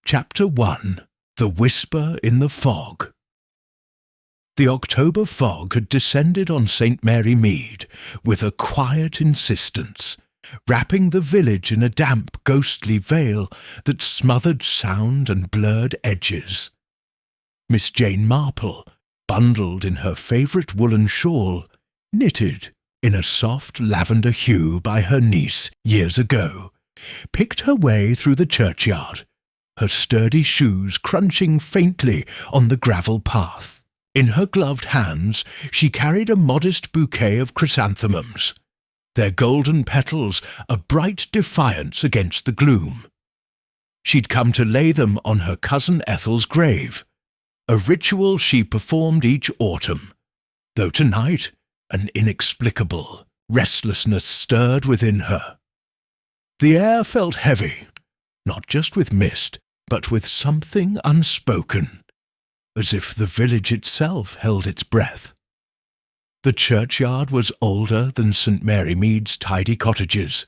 Chapter 1. The Whisper in the Fog. The October fog had descended on St. Mary Mead with a quiet insistence, wrapping the village in a damp, ghostly veil that smothered sound and blurred edges. Miss Jane Marple, bundled in her favourite woolen shawl, knitted in a soft lavender hue by her niece years ago, picked her way through the churchyard, her sturdy shoes crunching faintly on the gravel path. In her gloved hands she carried a modest bouquet of chrysanthemums, their golden petals a bright defiance against the gloom. She'd come to lay them on her cousin Ethel's grave, a ritual she performed each autumn, though tonight an inexplicable restlessness stirred within her. The air felt heavy, not just with mist, but with something unspoken, as if the village itself held its breath. The churchyard was older than St. Mary Mead's tidy cottages,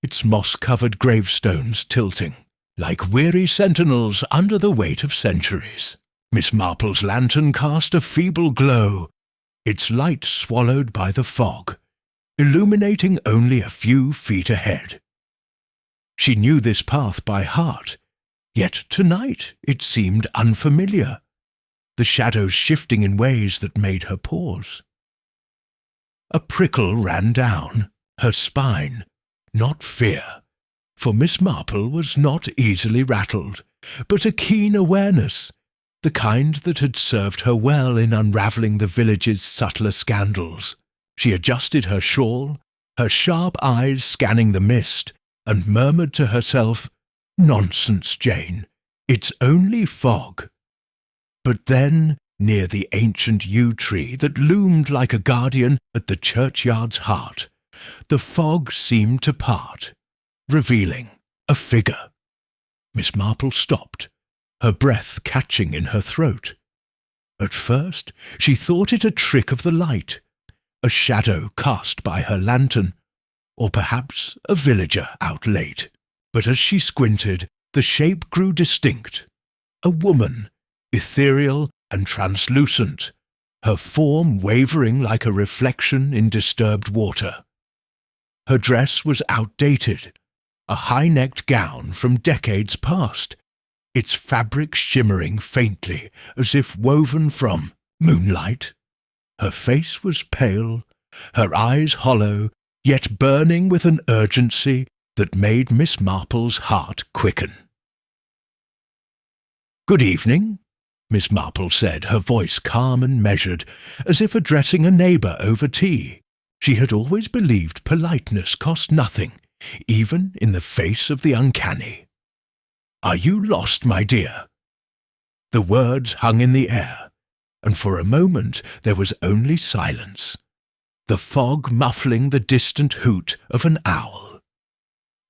its moss-covered gravestones tilting, like weary sentinels under the weight of centuries. Miss Marple's lantern cast a feeble glow, its light swallowed by the fog, illuminating only a few feet ahead. She knew this path by heart, yet tonight it seemed unfamiliar, the shadows shifting in ways that made her pause. A prickle ran down her spine, not fear, for Miss Marple was not easily rattled, but a keen awareness, the kind that had served her well in unravelling the village's subtler scandals. She adjusted her shawl, her sharp eyes scanning the mist, and murmured to herself, "Nonsense, Jane, it's only fog." But then, near the ancient yew tree that loomed like a guardian at the churchyard's heart, the fog seemed to part, revealing a figure. Miss Marple stopped, her breath catching in her throat. At first she thought it a trick of the light, a shadow cast by her lantern, or perhaps a villager out late. But as she squinted, the shape grew distinct. A woman, ethereal and translucent, her form wavering like a reflection in disturbed water. Her dress was outdated, a high-necked gown from decades past, its fabric shimmering faintly as if woven from moonlight. Her face was pale, her eyes hollow, yet burning with an urgency that made Miss Marple's heart quicken. "Good evening," Miss Marple said, her voice calm and measured, as if addressing a neighbour over tea. She had always believed politeness cost nothing, even in the face of the uncanny. "Are you lost, my dear?" The words hung in the air, and for a moment there was only silence, the fog muffling the distant hoot of an owl.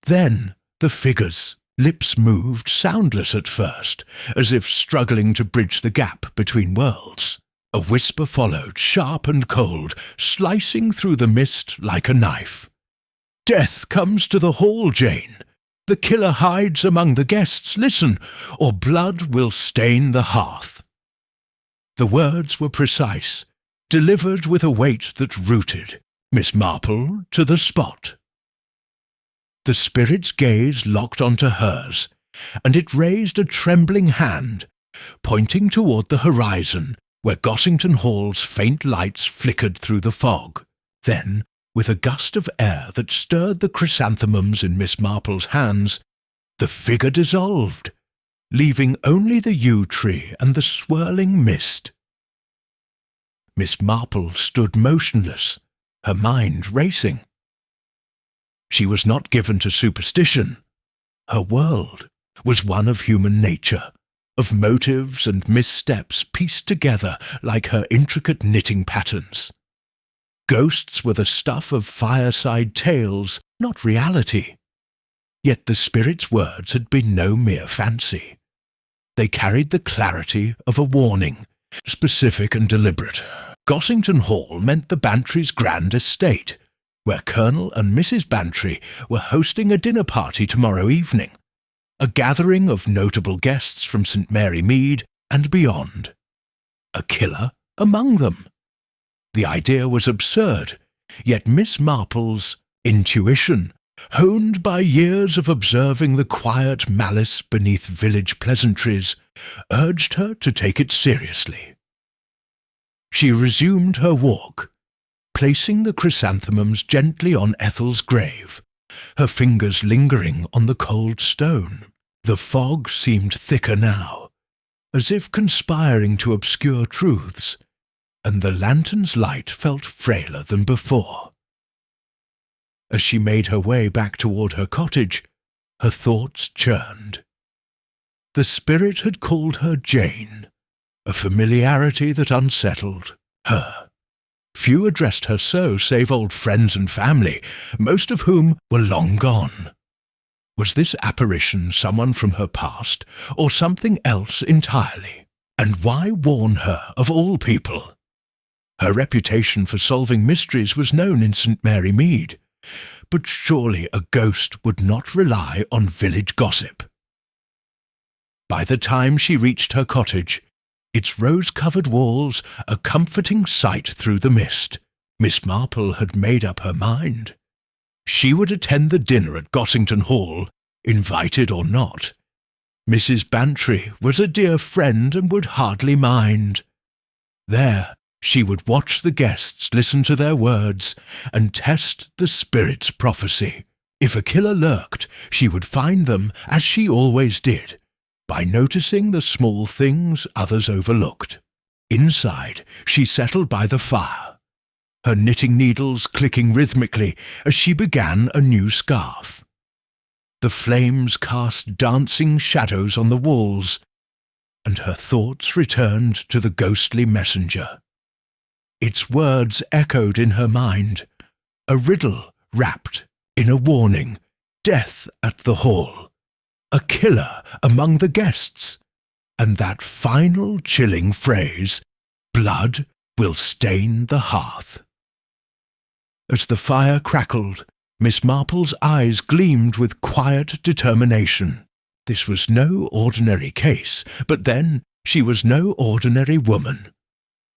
Then the figures. Lips moved, soundless at first, as if struggling to bridge the gap between worlds. A whisper followed, sharp and cold, slicing through the mist like a knife. "Death comes to the hall, Jane. The killer hides among the guests. Listen, or blood will stain the hearth." The words were precise, delivered with a weight that rooted Miss Marple to the spot. The spirit's gaze locked onto hers, and it raised a trembling hand, pointing toward the horizon, where Gossington Hall's faint lights flickered through the fog. Then, with a gust of air that stirred the chrysanthemums in Miss Marple's hands, the figure dissolved, leaving only the yew tree and the swirling mist. Miss Marple stood motionless, her mind racing. She was not given to superstition. Her world was one of human nature, of motives and missteps pieced together like her intricate knitting patterns. Ghosts were the stuff of fireside tales, not reality. Yet the spirit's words had been no mere fancy. They carried the clarity of a warning, specific and deliberate. Gossington Hall meant the Bantry's grand estate, where Colonel and Mrs. Bantry were hosting a dinner party tomorrow evening. a gathering of notable guests from St. Mary Mead and beyond. A killer among them. The idea was absurd, yet Miss Marple's intuition, honed by years of observing the quiet malice beneath village pleasantries, urged her to take it seriously. She resumed her walk, placing the chrysanthemums gently on Ethel's grave, her fingers lingering on the cold stone. The fog seemed thicker now, as if conspiring to obscure truths, and the lantern's light felt frailer than before. As she made her way back toward her cottage, her thoughts churned. The spirit had called her Jane, a familiarity that unsettled her. Few addressed her so, save old friends and family, most of whom were long gone. Was this apparition someone from her past, or something else entirely? And why warn her, of all people? Her reputation for solving mysteries was known in St. Mary Mead, but surely a ghost would not rely on village gossip. By the time she reached her cottage, its rose-covered walls a comforting sight through the mist, Miss Marple had made up her mind. She would attend the dinner at Gossington Hall, invited or not. Mrs. Bantry was a dear friend and would hardly mind. There she would watch the guests listen to their words and test the spirit's prophecy. If a killer lurked, she would find them, as she always did, by noticing the small things others overlooked. Inside, she settled by the fire, her knitting needles clicking rhythmically as she began a new scarf. The flames cast dancing shadows on the walls, and her thoughts returned to the ghostly messenger. Its words echoed in her mind, a riddle wrapped in a warning, death at the hall, a killer among the guests, and that final chilling phrase, blood will stain the hearth. As the fire crackled, Miss Marple's eyes gleamed with quiet determination. This was no ordinary case, but then she was no ordinary woman.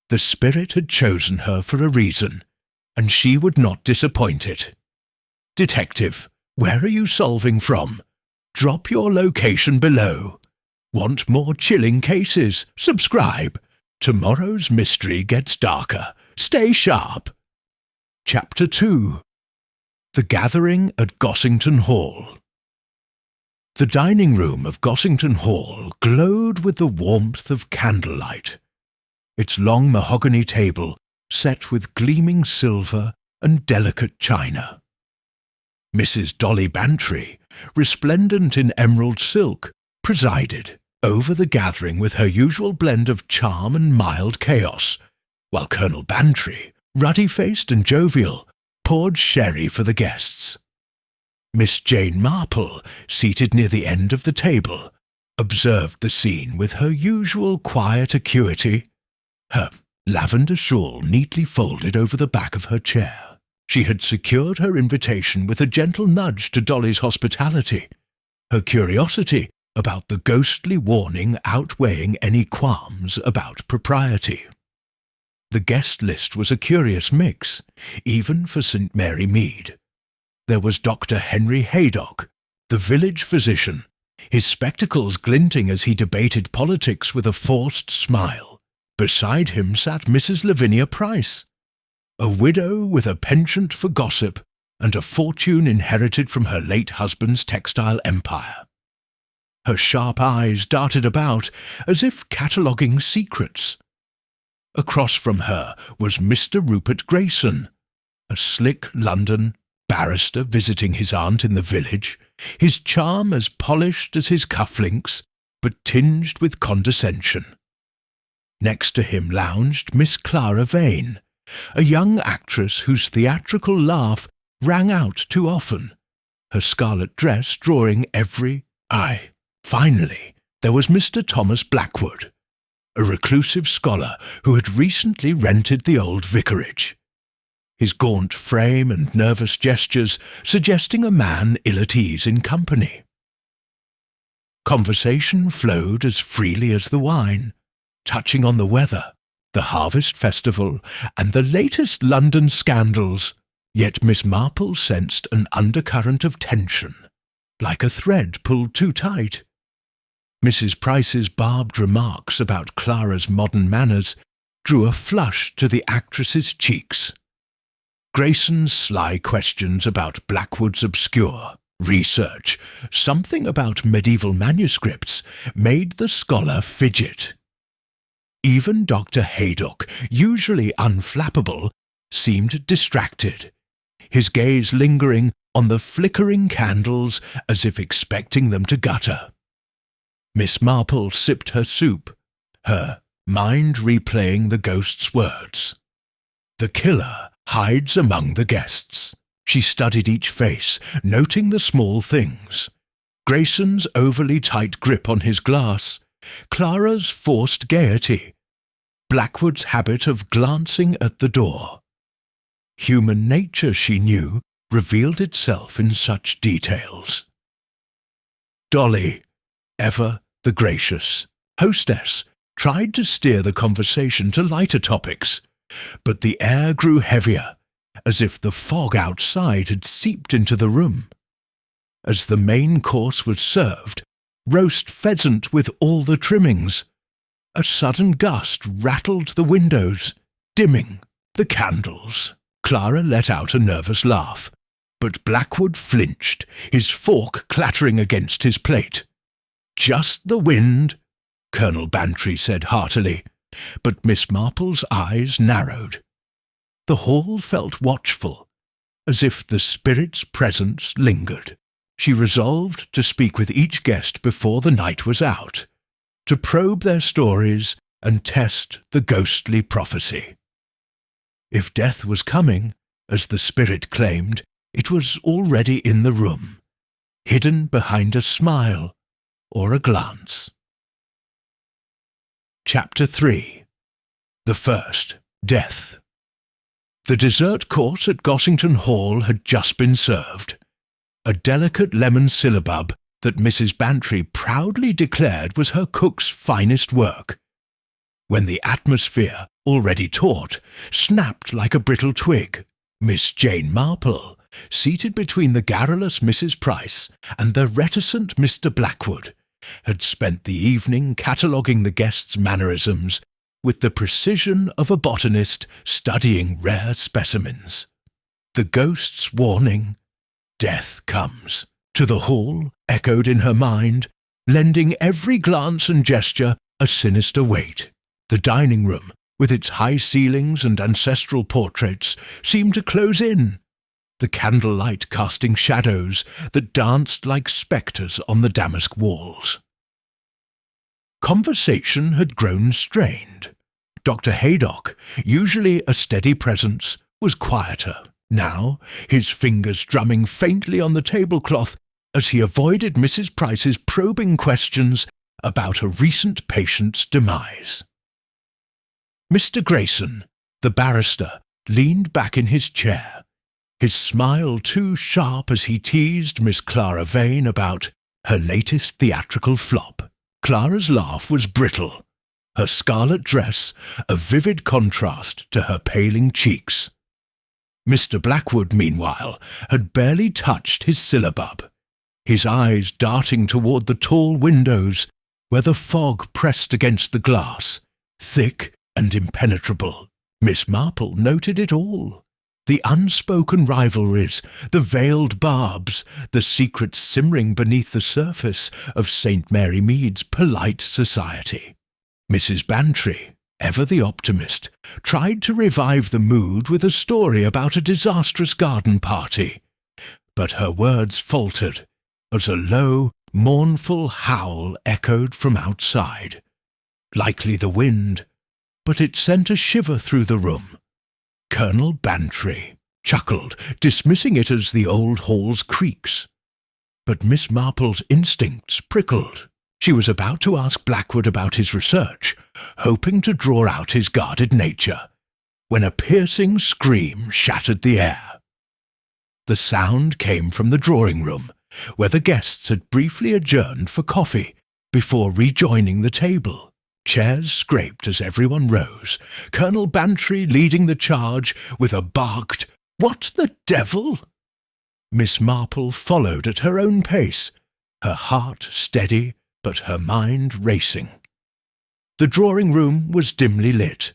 The spirit had chosen her for a reason, and she would not disappoint it. Detective, where are you solving from? Drop your location below. Want more chilling cases? Subscribe. Tomorrow's mystery gets darker. Stay sharp. Chapter 2. The Gathering at Gossington Hall. The dining room of Gossington Hall glowed with the warmth of candlelight. Its long mahogany table set with gleaming silver and delicate china. Mrs. Dolly Bantry, resplendent in emerald silk, presided over the gathering with her usual blend of charm and mild chaos, while Colonel Bantry, ruddy-faced and jovial, poured sherry for the guests. Miss Jane Marple, seated near the end of the table, observed the scene with her usual quiet acuity, her lavender shawl neatly folded over the back of her chair. She had secured her invitation with a gentle nudge to Dolly's hospitality, her curiosity about the ghostly warning outweighing any qualms about propriety. The guest list was a curious mix, even for St. Mary Mead. There was Dr. Henry Haydock, the village physician, his spectacles glinting as he debated politics with a forced smile. Beside him sat Mrs. Lavinia Price, a widow with a penchant for gossip and a fortune inherited from her late husband's textile empire. Her sharp eyes darted about as if cataloguing secrets. Across from her was Mr. Rupert Grayson, a slick London barrister visiting his aunt in the village, his charm as polished as his cufflinks, but tinged with condescension. Next to him lounged Miss Clara Vane, a young actress whose theatrical laugh rang out too often, her scarlet dress drawing every eye. Finally, there was Mr. Thomas Blackwood, a reclusive scholar who had recently rented the old vicarage, his gaunt frame and nervous gestures suggesting a man ill at ease in company. Conversation flowed as freely as the wine, touching on the weather, the harvest festival, and the latest London scandals. Yet Miss Marple sensed an undercurrent of tension, like a thread pulled too tight. Mrs. Price's barbed remarks about Clara's modern manners drew a flush to the actress's cheeks. Grayson's sly questions about Blackwood's obscure research, something about medieval manuscripts, made the scholar fidget. Even Dr. Haydock, usually unflappable, seemed distracted, his gaze lingering on the flickering candles as if expecting them to gutter. Miss Marple sipped her soup, her mind replaying the ghost's words. The killer hides among the guests. She studied each face, noting the small things. Grayson's overly tight grip on his glass, Clara's forced gaiety, Blackwood's habit of glancing at the door. Human nature, she knew, revealed itself in such details. Dolly, ever the gracious hostess, tried to steer the conversation to lighter topics, but the air grew heavier, as if the fog outside had seeped into the room. As the main course was served, roast pheasant with all the trimmings, a sudden gust rattled the windows, dimming the candles. Clara let out a nervous laugh, but Blackwood flinched, his fork clattering against his plate. "Just the wind," Colonel Bantry said heartily, but Miss Marple's eyes narrowed. The hall felt watchful, as if the spirit's presence lingered. She resolved to speak with each guest before the night was out, to probe their stories and test the ghostly prophecy. If death was coming, as the spirit claimed, it was already in the room, hidden behind a smile or a glance. Chapter 3. The First Death. The dessert course at Gossington Hall had just been served, a delicate lemon syllabub that Mrs. Bantry proudly declared was her cook's finest work. When the atmosphere, already taut, snapped like a brittle twig, Miss Jane Marple, seated between the garrulous Mrs. Price and the reticent Mr. Blackwood, had spent the evening cataloguing the guests' mannerisms with the precision of a botanist studying rare specimens. The ghost's warning, "Death comes," to the hall echoed in her mind, lending every glance and gesture a sinister weight. The dining room, with its high ceilings and ancestral portraits, seemed to close in, the candlelight casting shadows that danced like spectres on the damask walls. Conversation had grown strained. Dr. Haydock, usually a steady presence, was quieter, now, his fingers drumming faintly on the tablecloth as he avoided Mrs. Price's probing questions about a recent patient's demise. Mr. Grayson, the barrister, leaned back in his chair, his smile too sharp as he teased Miss Clara Vane about her latest theatrical flop. Clara's laugh was brittle, her scarlet dress a vivid contrast to her paling cheeks. Mr. Blackwood, meanwhile, had barely touched his syllabub, his eyes darting toward the tall windows where the fog pressed against the glass, thick and impenetrable. Miss Marple noted it all. The unspoken rivalries, the veiled barbs, the secrets simmering beneath the surface of St. Mary Mead's polite society. Mrs. Bantry, ever the optimist, tried to revive the mood with a story about a disastrous garden party, but her words faltered as a low, mournful howl echoed from outside. Likely the wind, but it sent a shiver through the room. Colonel Bantry chuckled, dismissing it as the old hall's creaks. But Miss Marple's instincts prickled. She was about to ask Blackwood about his research, hoping to draw out his guarded nature, when a piercing scream shattered the air. The sound came from the drawing-room, where the guests had briefly adjourned for coffee before rejoining the table. Chairs scraped as everyone rose, Colonel Bantry leading the charge with a barked, "What the devil?" Miss Marple followed at her own pace, her heart steady but her mind racing. The drawing-room was dimly lit,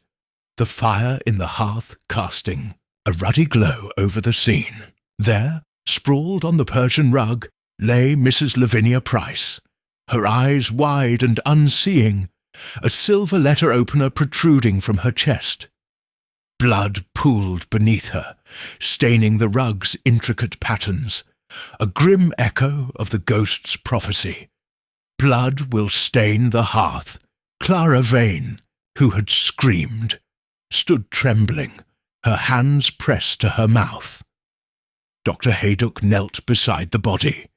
the fire in the hearth casting a ruddy glow over the scene. There, sprawled on the Persian rug, lay Mrs. Lavinia Price, her eyes wide and unseeing, a silver letter-opener protruding from her chest. Blood pooled beneath her, staining the rug's intricate patterns, a grim echo of the ghost's prophecy. Blood will stain the hearth. Clara Vane, who had screamed, stood trembling, her hands pressed to her mouth. Dr. Haydock knelt beside the body,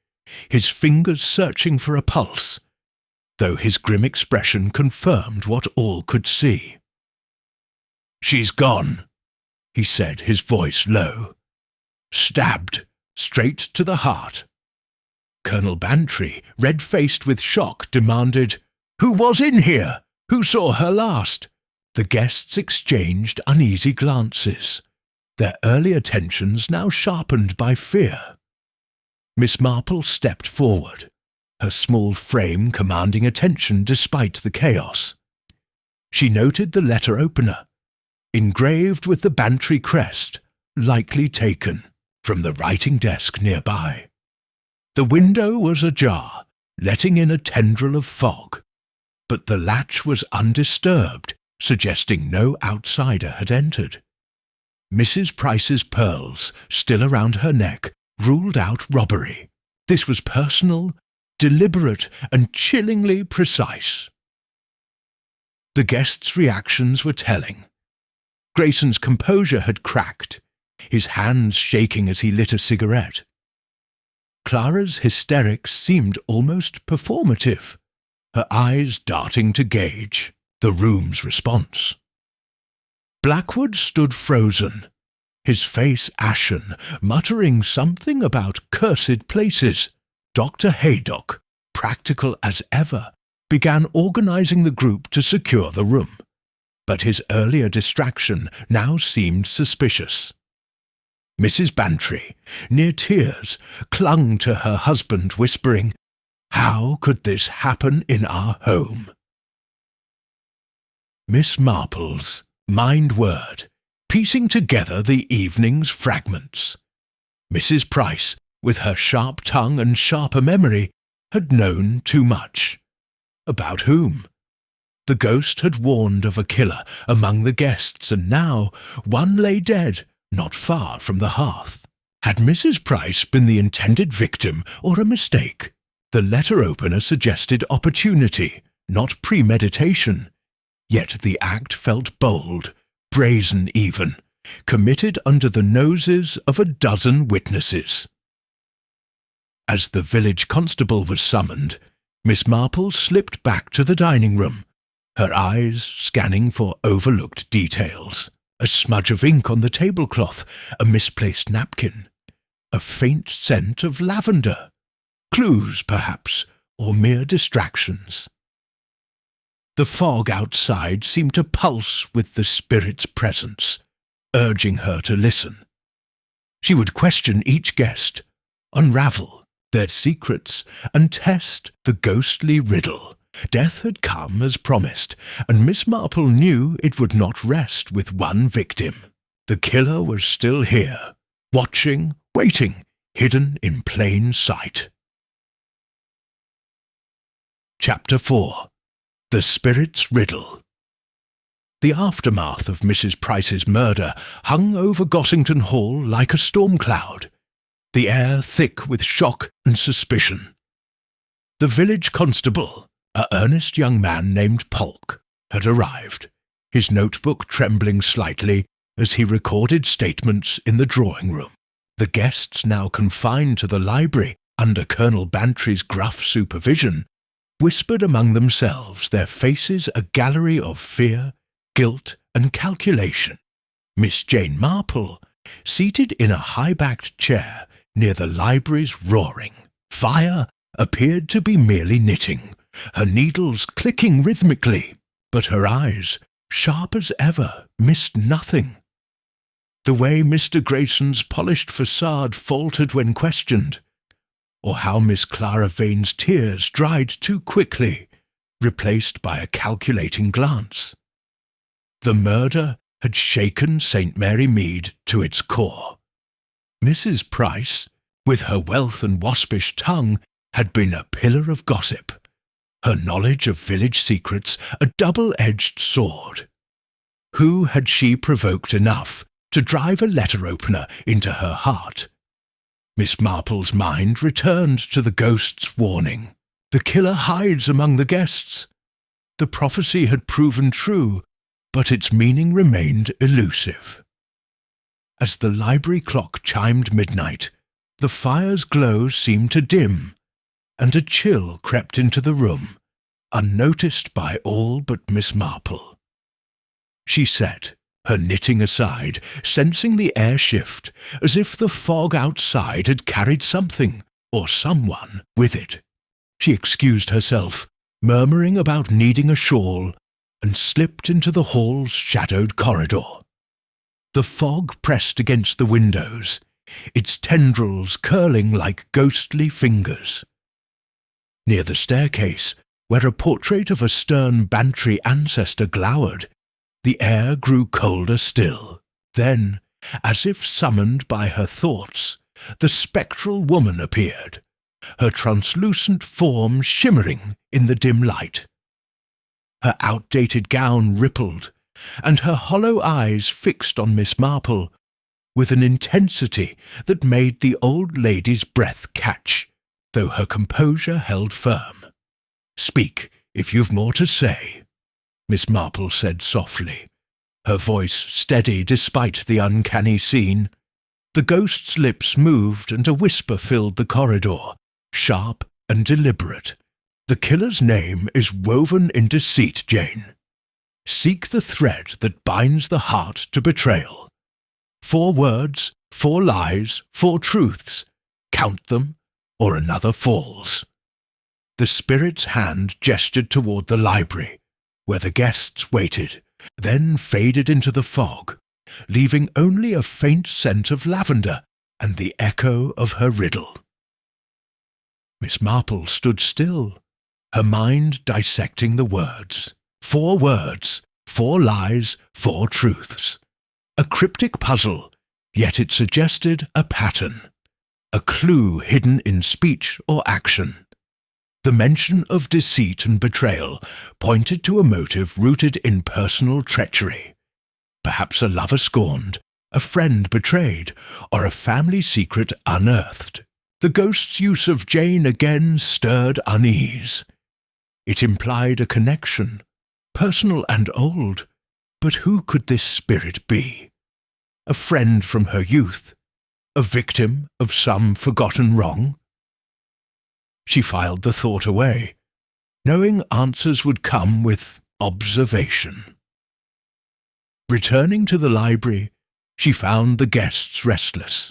his fingers searching for a pulse, though his grim expression confirmed what all could see. "She's gone," he said, his voice low. "Stabbed, straight to the heart." Colonel Bantry, red-faced with shock, demanded, "Who was in here? Who saw her last?" The guests exchanged uneasy glances, their earlier tensions now sharpened by fear. Miss Marple stepped forward, her small frame commanding attention despite the chaos. She noted the letter-opener, engraved with the Bantry crest, likely taken from the writing desk nearby. The window was ajar, letting in a tendril of fog, but the latch was undisturbed, suggesting no outsider had entered. Mrs. Price's pearls, still around her neck, ruled out robbery. This was personal, deliberate, and chillingly precise. The guests' reactions were telling. Grayson's composure had cracked, his hands shaking as he lit a cigarette. Clara's hysterics seemed almost performative, her eyes darting to gauge the room's response. Blackwood stood frozen, his face ashen, muttering something about cursed places. Dr. Haydock, practical as ever, began organizing the group to secure the room, but his earlier distraction now seemed suspicious. Mrs. Bantry, near tears, clung to her husband, whispering, "How could this happen in our home?" Miss Marple's mind-word, piecing together the evening's fragments. Mrs. Price, with her sharp tongue and sharper memory, had known too much. About whom? The ghost had warned of a killer among the guests, and now one lay dead, not far from the hearth. Had Mrs. Price been the intended victim or a mistake? The letter-opener suggested opportunity, not premeditation. Yet the act felt bold, brazen even, committed under the noses of a dozen witnesses. As the village constable was summoned, Miss Marple slipped back to the dining room, her eyes scanning for overlooked details. A smudge of ink on the tablecloth, a misplaced napkin, a faint scent of lavender. Clues, perhaps, or mere distractions. The fog outside seemed to pulse with the spirit's presence, urging her to listen. She would question each guest, unravel their secrets, and test the ghostly riddle. Death had come as promised, and Miss Marple knew it would not rest with one victim. The killer was still here, watching, waiting, hidden in plain sight. Chapter 4. The Spirit's Riddle. The aftermath of Mrs. Price's murder hung over Gossington Hall like a storm cloud, the air thick with shock and suspicion. The village constable, a earnest young man named Polk, had arrived, his notebook trembling slightly as he recorded statements in the drawing-room. The guests, now confined to the library under Colonel Bantry's gruff supervision, whispered among themselves, their faces a gallery of fear, guilt, and calculation. Miss Jane Marple, seated in a high-backed chair near the library's roaring, Fire appeared to be merely knitting, her needles clicking rhythmically, but her eyes, sharp as ever, missed nothing. The way Mr. Grayson's polished facade faltered when questioned, or how Miss Clara Vane's tears dried too quickly, replaced by a calculating glance. The murder had shaken St. Mary Mead to its core. Mrs. Price, with her wealth and waspish tongue, had been a pillar of gossip, her knowledge of village secrets a double-edged sword. Who had she provoked enough to drive a letter-opener into her heart? Miss Marple's mind returned to the ghost's warning. The killer hides among the guests. The prophecy had proven true, but its meaning remained elusive. As the library clock chimed midnight, the fire's glow seemed to dim, and a chill crept into the room, unnoticed by all but Miss Marple. She sat, her knitting aside, sensing the air shift, as if the fog outside had carried something, or someone, with it. She excused herself, murmuring about needing a shawl, and slipped into the hall's shadowed corridor. The fog pressed against the windows, its tendrils curling like ghostly fingers. Near the staircase, where a portrait of a stern Bantry ancestor glowered, the air grew colder still. Then, as if summoned by her thoughts, the spectral woman appeared, her translucent form shimmering in the dim light. Her outdated gown rippled, and her hollow eyes fixed on Miss Marple, with an intensity that made the old lady's breath catch, though her composure held firm. "Speak, if you've more to say," Miss Marple said softly, her voice steady despite the uncanny scene. The ghost's lips moved and a whisper filled the corridor, sharp and deliberate. "The killer's name is woven in deceit, Jane. Seek the thread that binds the heart to betrayal. 4 words, 4 lies, 4 truths. Count them, or another falls." The spirit's hand gestured toward the library, where the guests waited, then faded into the fog, leaving only a faint scent of lavender and the echo of her riddle. Miss Marple stood still, her mind dissecting the words. 4 words, 4 lies, 4 truths. A cryptic puzzle, yet it suggested a pattern, a clue hidden in speech or action. The mention of deceit and betrayal pointed to a motive rooted in personal treachery. Perhaps a lover scorned, a friend betrayed, or a family secret unearthed. The ghost's use of Jane again stirred unease. It implied a connection, personal and old, but who could this spirit be? A friend from her youth? A victim of some forgotten wrong? She filed the thought away, knowing answers would come with observation. Returning to the library, she found the guests restless.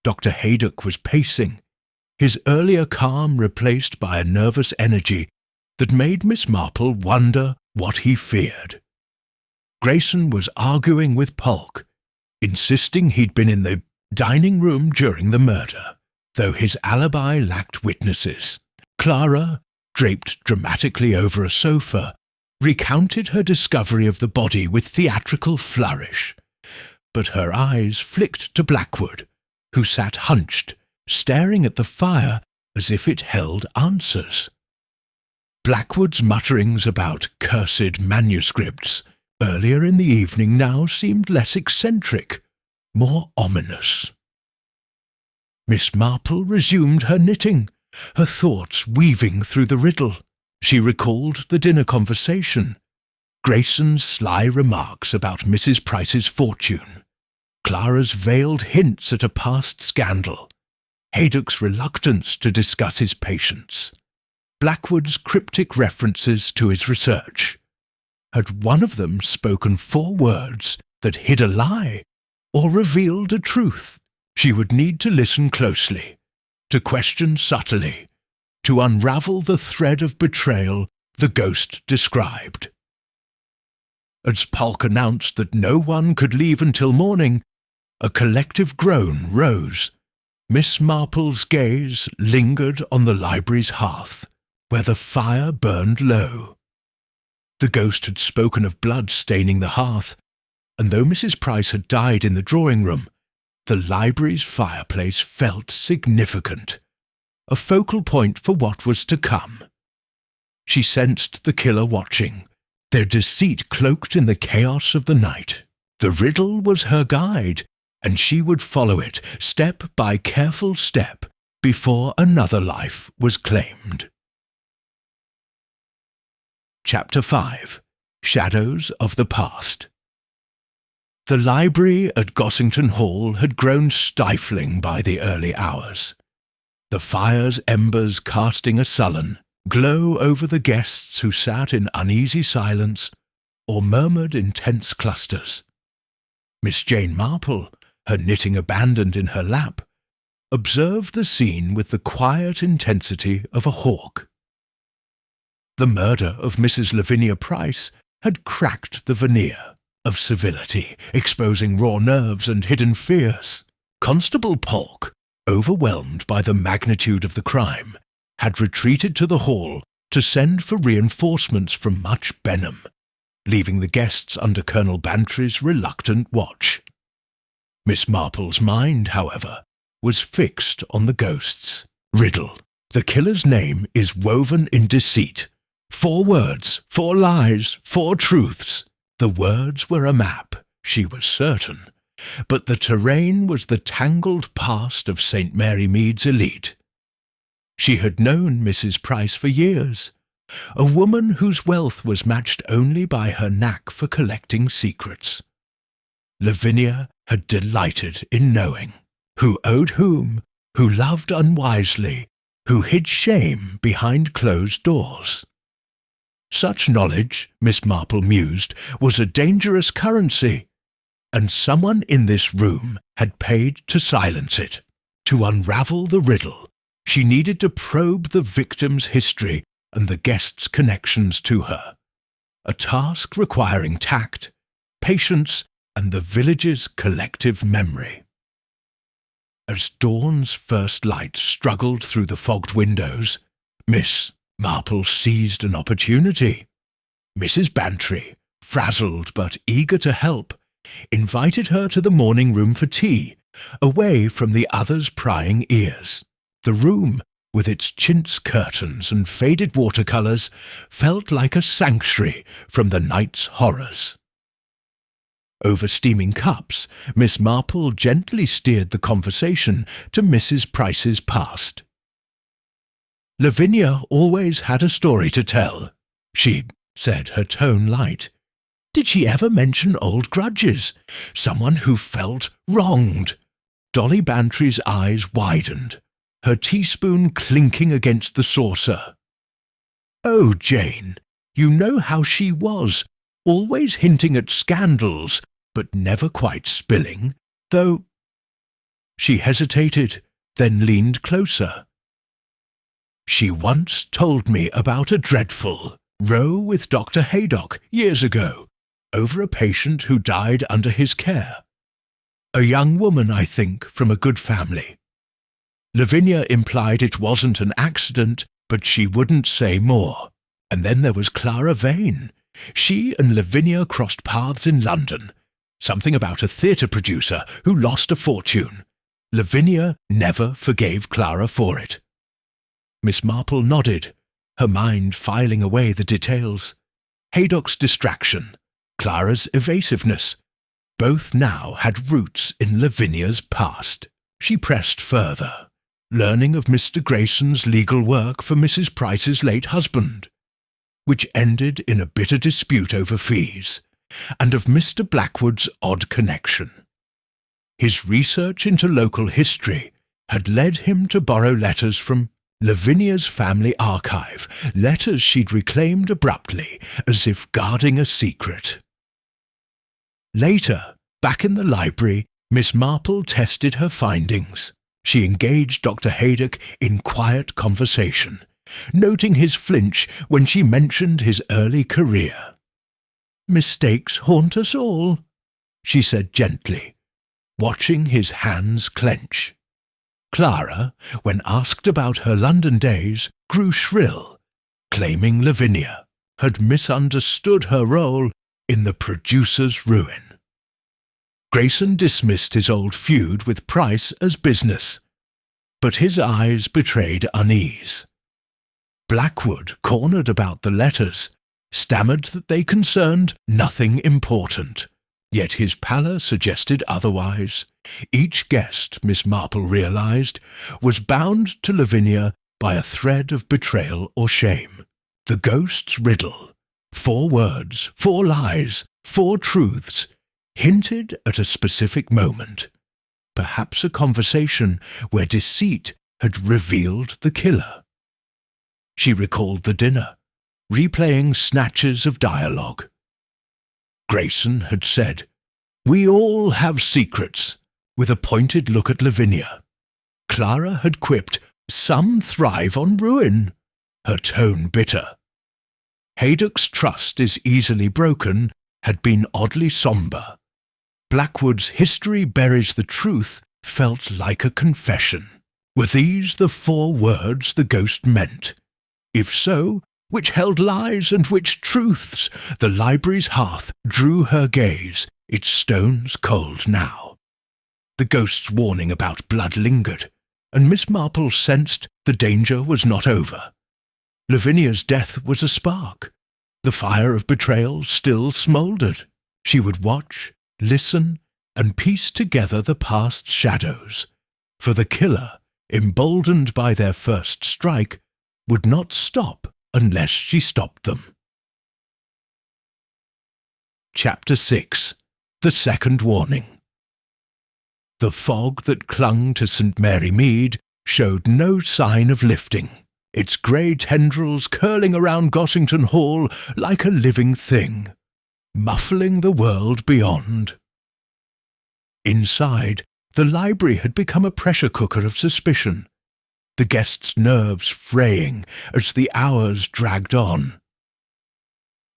Dr. Haydock was pacing, his earlier calm replaced by a nervous energy that made Miss Marple wonder what he feared. Grayson was arguing with Polk, insisting he'd been in the dining room during the murder, though his alibi lacked witnesses. Clara, draped dramatically over a sofa, recounted her discovery of the body with theatrical flourish, but her eyes flicked to Blackwood, who sat hunched, staring at the fire as if it held answers. Blackwood's mutterings about cursed manuscripts earlier in the evening now seemed less eccentric, more ominous. Miss Marple resumed her knitting, her thoughts weaving through the riddle. She recalled the dinner conversation, Grayson's sly remarks about Mrs. Price's fortune, Clara's veiled hints at a past scandal, Haydock's reluctance to discuss his patients, Blackwood's cryptic references to his research. Had one of them spoken 4 words that hid a lie or revealed a truth? She would need to listen closely, to question subtly, to unravel the thread of betrayal the ghost described. As Polk announced that no one could leave until morning, a collective groan rose. Miss Marple's gaze lingered on the library's hearth, where the fire burned low. The ghost had spoken of blood staining the hearth, and though Mrs. Price had died in the drawing-room, the library's fireplace felt significant, a focal point for what was to come. She sensed the killer watching, their deceit cloaked in the chaos of the night. The riddle was her guide, and she would follow it step by careful step before another life was claimed. Chapter 5. Shadows of the Past. The library at Gossington Hall had grown stifling by the early hours, the fire's embers casting a sullen glow over the guests who sat in uneasy silence or murmured in tense clusters. Miss Jane Marple, her knitting abandoned in her lap, observed the scene with the quiet intensity of a hawk. The murder of Mrs. Lavinia Price had cracked the veneer of civility, exposing raw nerves and hidden fears. Constable Polk, overwhelmed by the magnitude of the crime, had retreated to the hall to send for reinforcements from Much Benham, leaving the guests under Colonel Bantry's reluctant watch. Miss Marple's mind, however, was fixed on the ghost's riddle. The killer's name is woven in deceit. 4 words, 4 lies, 4 truths. The words were a map, she was certain, but the terrain was the tangled past of St. Mary Mead's elite. She had known Mrs. Price for years, a woman whose wealth was matched only by her knack for collecting secrets. Lavinia had delighted in knowing who owed whom, who loved unwisely, who hid shame behind closed doors. Such knowledge, Miss Marple mused, was a dangerous currency, and someone in this room had paid to silence it. To unravel the riddle, she needed to probe the victim's history and the guest's connections to her, a task requiring tact, patience, and the village's collective memory. As dawn's first light struggled through the fogged windows, Miss Marple seized an opportunity. Mrs. Bantry, frazzled but eager to help, invited her to the morning room for tea, away from the others' prying ears. The room, with its chintz curtains and faded watercolours, felt like a sanctuary from the night's horrors. Over steaming cups, Miss Marple gently steered the conversation to Mrs. Price's past. Lavinia always had a story to tell, she said, her tone light. Did she ever mention old grudges? Someone who felt wronged? Dolly Bantry's eyes widened, her teaspoon clinking against the saucer. Oh, Jane, you know how she was, always hinting at scandals, but never quite spilling, though— She hesitated, then leaned closer. She once told me about a dreadful row with Dr. Haydock years ago, over a patient who died under his care. A young woman, I think, from a good family. Lavinia implied it wasn't an accident, but she wouldn't say more. And then there was Clara Vane. She and Lavinia crossed paths in London. Something about a theatre producer who lost a fortune. Lavinia never forgave Clara for it. Miss Marple nodded, her mind filing away the details. Haydock's distraction, Clara's evasiveness, both now had roots in Lavinia's past. She pressed further, learning of Mr. Grayson's legal work for Mrs. Price's late husband, which ended in a bitter dispute over fees, and of Mr. Blackwood's odd connection. His research into local history had led him to borrow letters from Lavinia's family archive, letters she'd reclaimed abruptly, as if guarding a secret. Later, back in the library, Miss Marple tested her findings. She engaged Dr. Haydock in quiet conversation, noting his flinch when she mentioned his early career. "Mistakes haunt us all," she said gently, watching his hands clench. Clara, when asked about her London days, grew shrill, claiming Lavinia had misunderstood her role in the producer's ruin. Grayson dismissed his old feud with Price as business, but his eyes betrayed unease. Blackwood, cornered about the letters, stammered that they concerned nothing important, yet his pallor suggested otherwise. Each guest, Miss Marple realized, was bound to Lavinia by a thread of betrayal or shame. The ghost's riddle, 4 words, 4 lies, 4 truths, hinted at a specific moment, perhaps a conversation where deceit had revealed the killer. She recalled the dinner, replaying snatches of dialogue. Grayson had said, "We all have secrets," with a pointed look at Lavinia. Clara had quipped, "Some thrive on ruin," her tone bitter. Haydock's trust is easily broken had been oddly sombre. Blackwood's history buries the truth felt like a confession. Were these the 4 words the ghost meant? If so, which held lies and which truths? The library's hearth drew her gaze, its stones cold now. The ghost's warning about blood lingered, and Miss Marple sensed the danger was not over. Lavinia's death was a spark. The fire of betrayal still smouldered. She would watch, listen, and piece together the past shadows, for the killer, emboldened by their first strike, would not stop unless she stopped them. Chapter 6. The Second Warning. The fog that clung to St. Mary Mead showed no sign of lifting, its grey tendrils curling around Gossington Hall like a living thing, muffling the world beyond. Inside, the library had become a pressure cooker of suspicion, the guests' nerves fraying as the hours dragged on.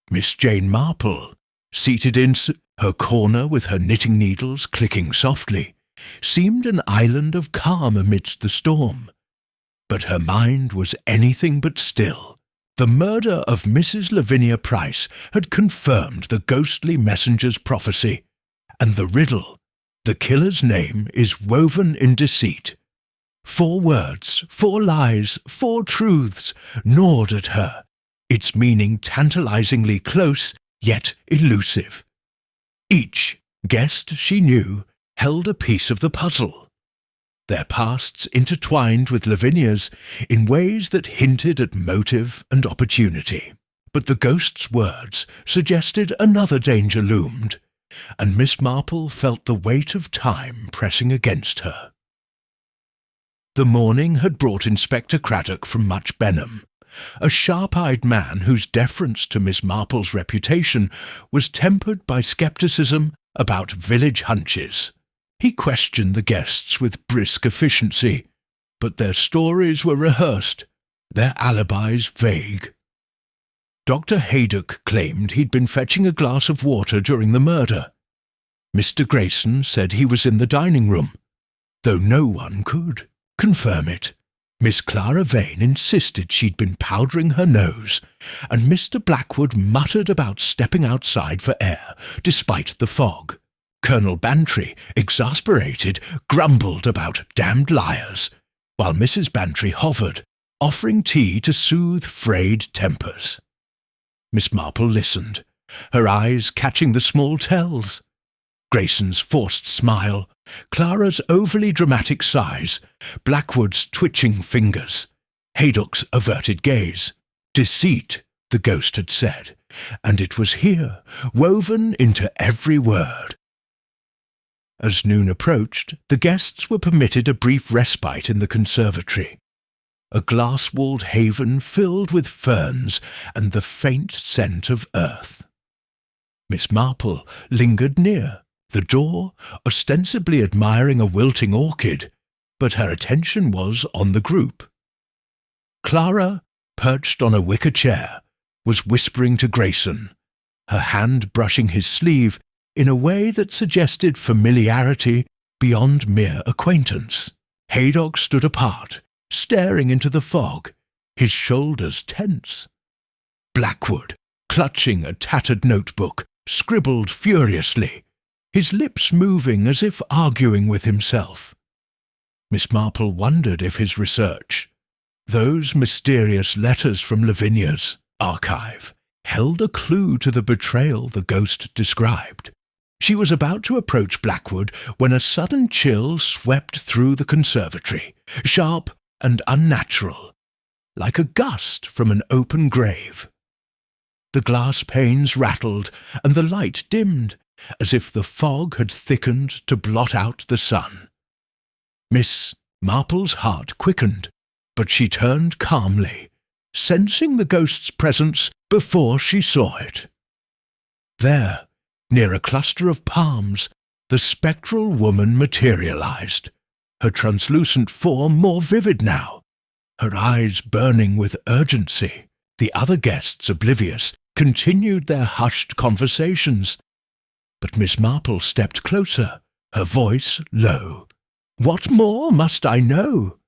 Miss Jane Marple, seated in her corner with her knitting needles clicking softly, seemed an island of calm amidst the storm. But her mind was anything but still. The murder of Mrs. Lavinia Price had confirmed the ghostly messenger's prophecy, and the riddle, the killer's name, is woven in deceit. 4 words, 4 lies, 4 truths gnawed at her, its meaning tantalizingly close yet elusive. Each guest she knew held a piece of the puzzle, their pasts intertwined with Lavinia's in ways that hinted at motive and opportunity. But the ghost's words suggested another danger loomed, and Miss Marple felt the weight of time pressing against her. The morning had brought Inspector Craddock from Much Benham, a sharp-eyed man whose deference to Miss Marple's reputation was tempered by scepticism about village hunches. He questioned the guests with brisk efficiency, but their stories were rehearsed, their alibis vague. Dr. Haydock claimed he'd been fetching a glass of water during the murder. Mr. Grayson said he was in the dining room, though no one could confirm it. Miss Clara Vane insisted she'd been powdering her nose, and Mr. Blackwood muttered about stepping outside for air, despite the fog. Colonel Bantry, exasperated, grumbled about damned liars, while Mrs. Bantry hovered, offering tea to soothe frayed tempers. Miss Marple listened, her eyes catching the small tells. Grayson's forced smile, Clara's overly dramatic sighs, Blackwood's twitching fingers, Haydock's averted gaze. Deceit, the ghost had said, and it was here, woven into every word. As noon approached, the guests were permitted a brief respite in the conservatory, a glass-walled haven filled with ferns and the faint scent of earth. Miss Marple lingered near the door, ostensibly admiring a wilting orchid, but her attention was on the group. Clara, perched on a wicker chair, was whispering to Grayson, her hand brushing his sleeve in a way that suggested familiarity beyond mere acquaintance. Haydock stood apart, staring into the fog, his shoulders tense. Blackwood, clutching a tattered notebook, scribbled furiously, his lips moving as if arguing with himself. Miss Marple wondered if his research, those mysterious letters from Lavinia's archive, held a clue to the betrayal the ghost described. She was about to approach Blackwood when a sudden chill swept through the conservatory, sharp and unnatural, like a gust from an open grave. The glass panes rattled and the light dimmed, as if the fog had thickened to blot out the sun. Miss Marple's heart quickened, but she turned calmly, sensing the ghost's presence before she saw it. There, near a cluster of palms, the spectral woman materialized, her translucent form more vivid now, her eyes burning with urgency. The other guests, oblivious, continued their hushed conversations. But Miss Marple stepped closer, her voice low. "What more must I know?"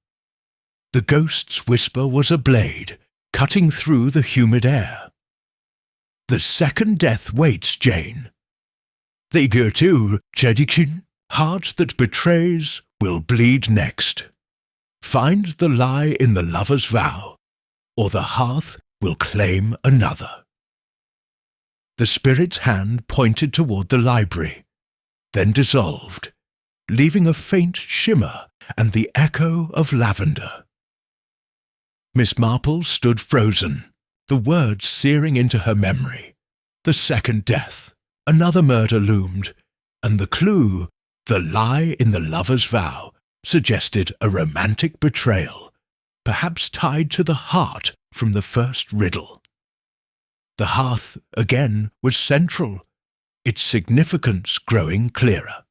The ghost's whisper was a blade, cutting through the humid air. "The second death waits, Jane. They go too, Chedikin. Heart that betrays will bleed next. Find the lie in the lover's vow, or the hearth will claim another." The spirit's hand pointed toward the library, then dissolved, leaving a faint shimmer and the echo of lavender. Miss Marple stood frozen, the words searing into her memory. The second death, another murder loomed, and the clue, the lie in the lover's vow, suggested a romantic betrayal, perhaps tied to the heart from the first riddle. The hearth, again, was central, its significance growing clearer.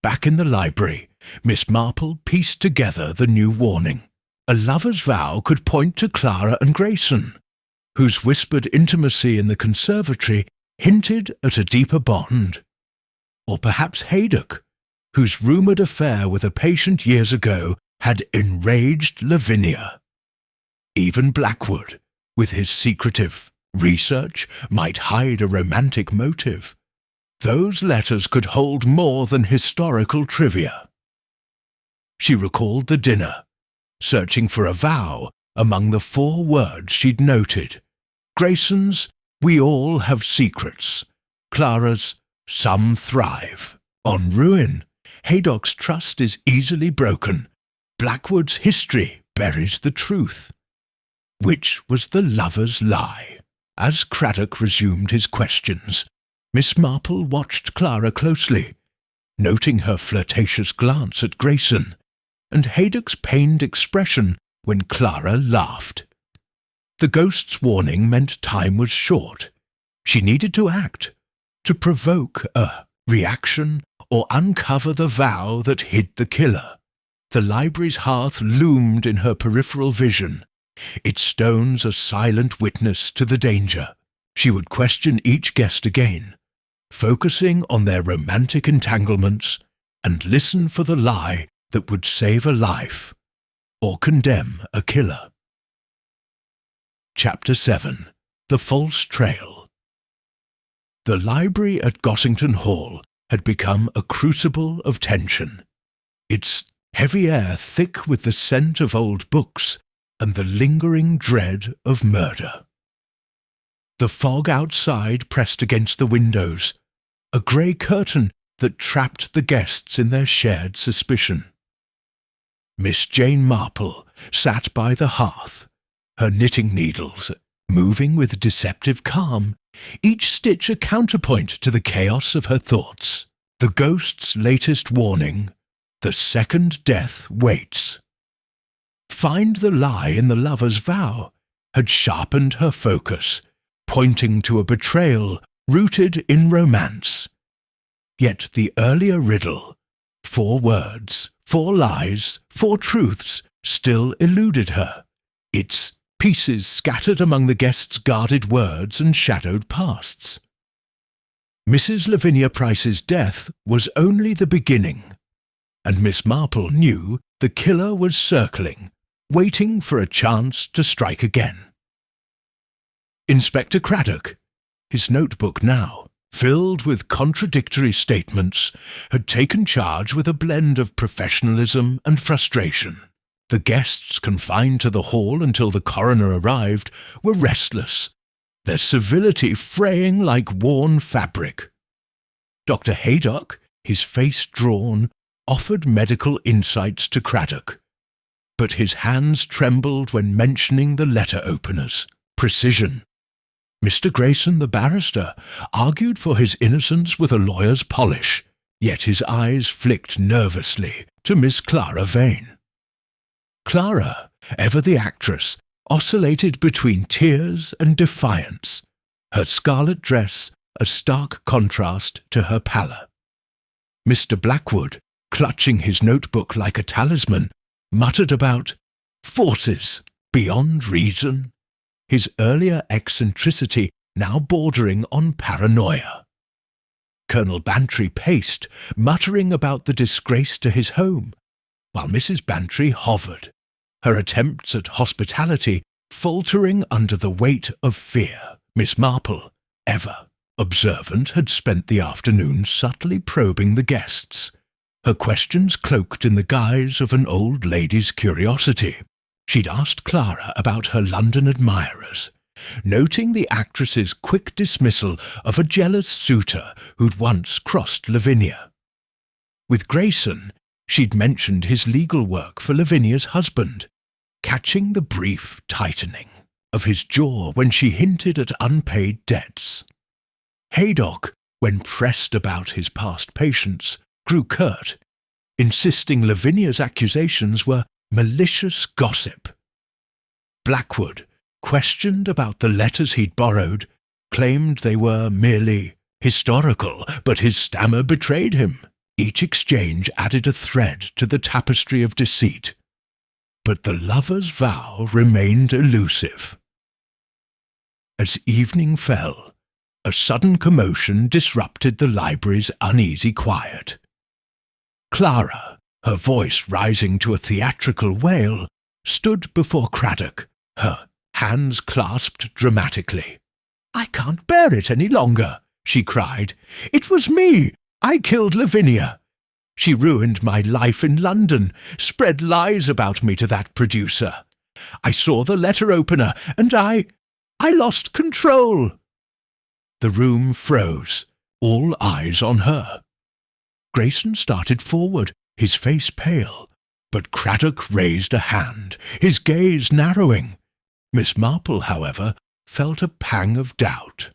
Back in the library, Miss Marple pieced together the new warning. A lover's vow could point to Clara and Grayson, whose whispered intimacy in the conservatory hinted at a deeper bond. Or perhaps Haydock, whose rumoured affair with a patient years ago had enraged Lavinia. Even Blackwood, with his secretive research, might hide a romantic motive. Those letters could hold more than historical trivia. She recalled the dinner, searching for a vow among the 4 words she'd noted. Grayson's, "We all have secrets." Clara's, "Some thrive." On ruin, Haydock's trust is easily broken. Blackwood's history buries the truth. Which was the lover's lie? As Craddock resumed his questions, Miss Marple watched Clara closely, noting her flirtatious glance at Grayson, and Haydock's pained expression when Clara laughed. The ghost's warning meant time was short. She needed to act, to provoke a reaction or uncover the vow that hid the killer. The library's hearth loomed in her peripheral vision, its stones a silent witness to the danger. She would question each guest again, focusing on their romantic entanglements, and listen for the lie that would save a life or condemn a killer. Chapter 7. The False Trail. The library at Gossington Hall had become a crucible of tension, its heavy air thick with the scent of old books and the lingering dread of murder. The fog outside pressed against the windows, a grey curtain that trapped the guests in their shared suspicion. Miss Jane Marple sat by the hearth, her knitting needles moving with deceptive calm, each stitch a counterpoint to the chaos of her thoughts. The ghost's latest warning, the second death waits. Find the lie in the lover's vow, had sharpened her focus, pointing to a betrayal rooted in romance. Yet the earlier riddle, 4 words, 4 lies, 4 truths still eluded her, its pieces scattered among the guests' guarded words and shadowed pasts. Mrs. Lavinia Price's death was only the beginning, and Miss Marple knew the killer was circling, waiting for a chance to strike again. Inspector Craddock, his notebook now filled with contradictory statements, had taken charge with a blend of professionalism and frustration. The guests confined to the hall until the coroner arrived were restless, their civility fraying like worn fabric. Dr. Haydock, his face drawn, offered medical insights to Craddock, but his hands trembled when mentioning the letter openers. Precision. Mr. Grayson, the barrister, argued for his innocence with a lawyer's polish, yet his eyes flicked nervously to Miss Clara Vane. Clara, ever the actress, oscillated between tears and defiance, her scarlet dress a stark contrast to her pallor. Mr. Blackwood, clutching his notebook like a talisman, muttered about forces beyond reason, his earlier eccentricity now bordering on paranoia. Colonel Bantry paced, muttering about the disgrace to his home, while Mrs. Bantry hovered, her attempts at hospitality faltering under the weight of fear. Miss Marple, ever observant, had spent the afternoon subtly probing the guests, her questions cloaked in the guise of an old lady's curiosity. She'd asked Clara about her London admirers, noting the actress's quick dismissal of a jealous suitor who'd once crossed Lavinia. With Grayson, she'd mentioned his legal work for Lavinia's husband, catching the brief tightening of his jaw when she hinted at unpaid debts. Haydock, when pressed about his past patients, grew curt, insisting Lavinia's accusations were malicious gossip. Blackwood, questioned about the letters he'd borrowed, claimed they were merely historical, but his stammer betrayed him. Each exchange added a thread to the tapestry of deceit, but the lover's vow remained elusive. As evening fell, a sudden commotion disrupted the library's uneasy quiet. Clara, her voice rising to a theatrical wail, stood before Craddock, her hands clasped dramatically. "I can't bear it any longer," she cried. "It was me! I killed Lavinia! She ruined my life in London, spread lies about me to that producer. I saw the letter opener, and I lost control." The room froze, all eyes on her. Grayson started forward, his face pale, but Craddock raised a hand, his gaze narrowing. Miss Marple, however, felt a pang of doubt.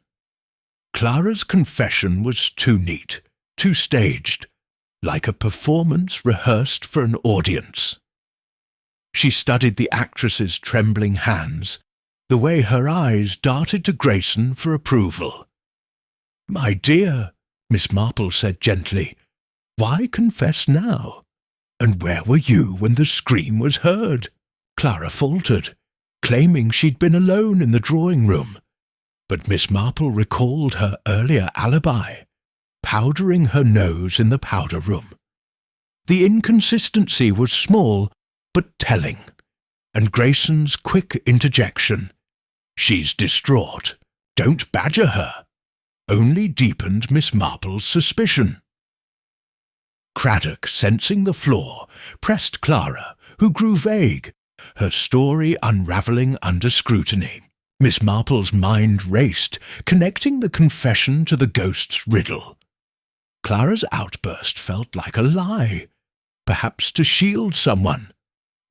Clara's confession was too neat, too staged, like a performance rehearsed for an audience. She studied the actress's trembling hands, the way her eyes darted to Grayson for approval. "My dear," Miss Marple said gently, "why confess now? And where were you when the scream was heard?" Clara faltered, claiming she'd been alone in the drawing-room, but Miss Marple recalled her earlier alibi, powdering her nose in the powder room. The inconsistency was small, but telling, and Grayson's quick interjection, "She's distraught, don't badger her," only deepened Miss Marple's suspicion. Craddock, sensing the flaw, pressed Clara, who grew vague, her story unravelling under scrutiny. Miss Marple's mind raced, connecting the confession to the ghost's riddle. Clara's outburst felt like a lie, perhaps to shield someone,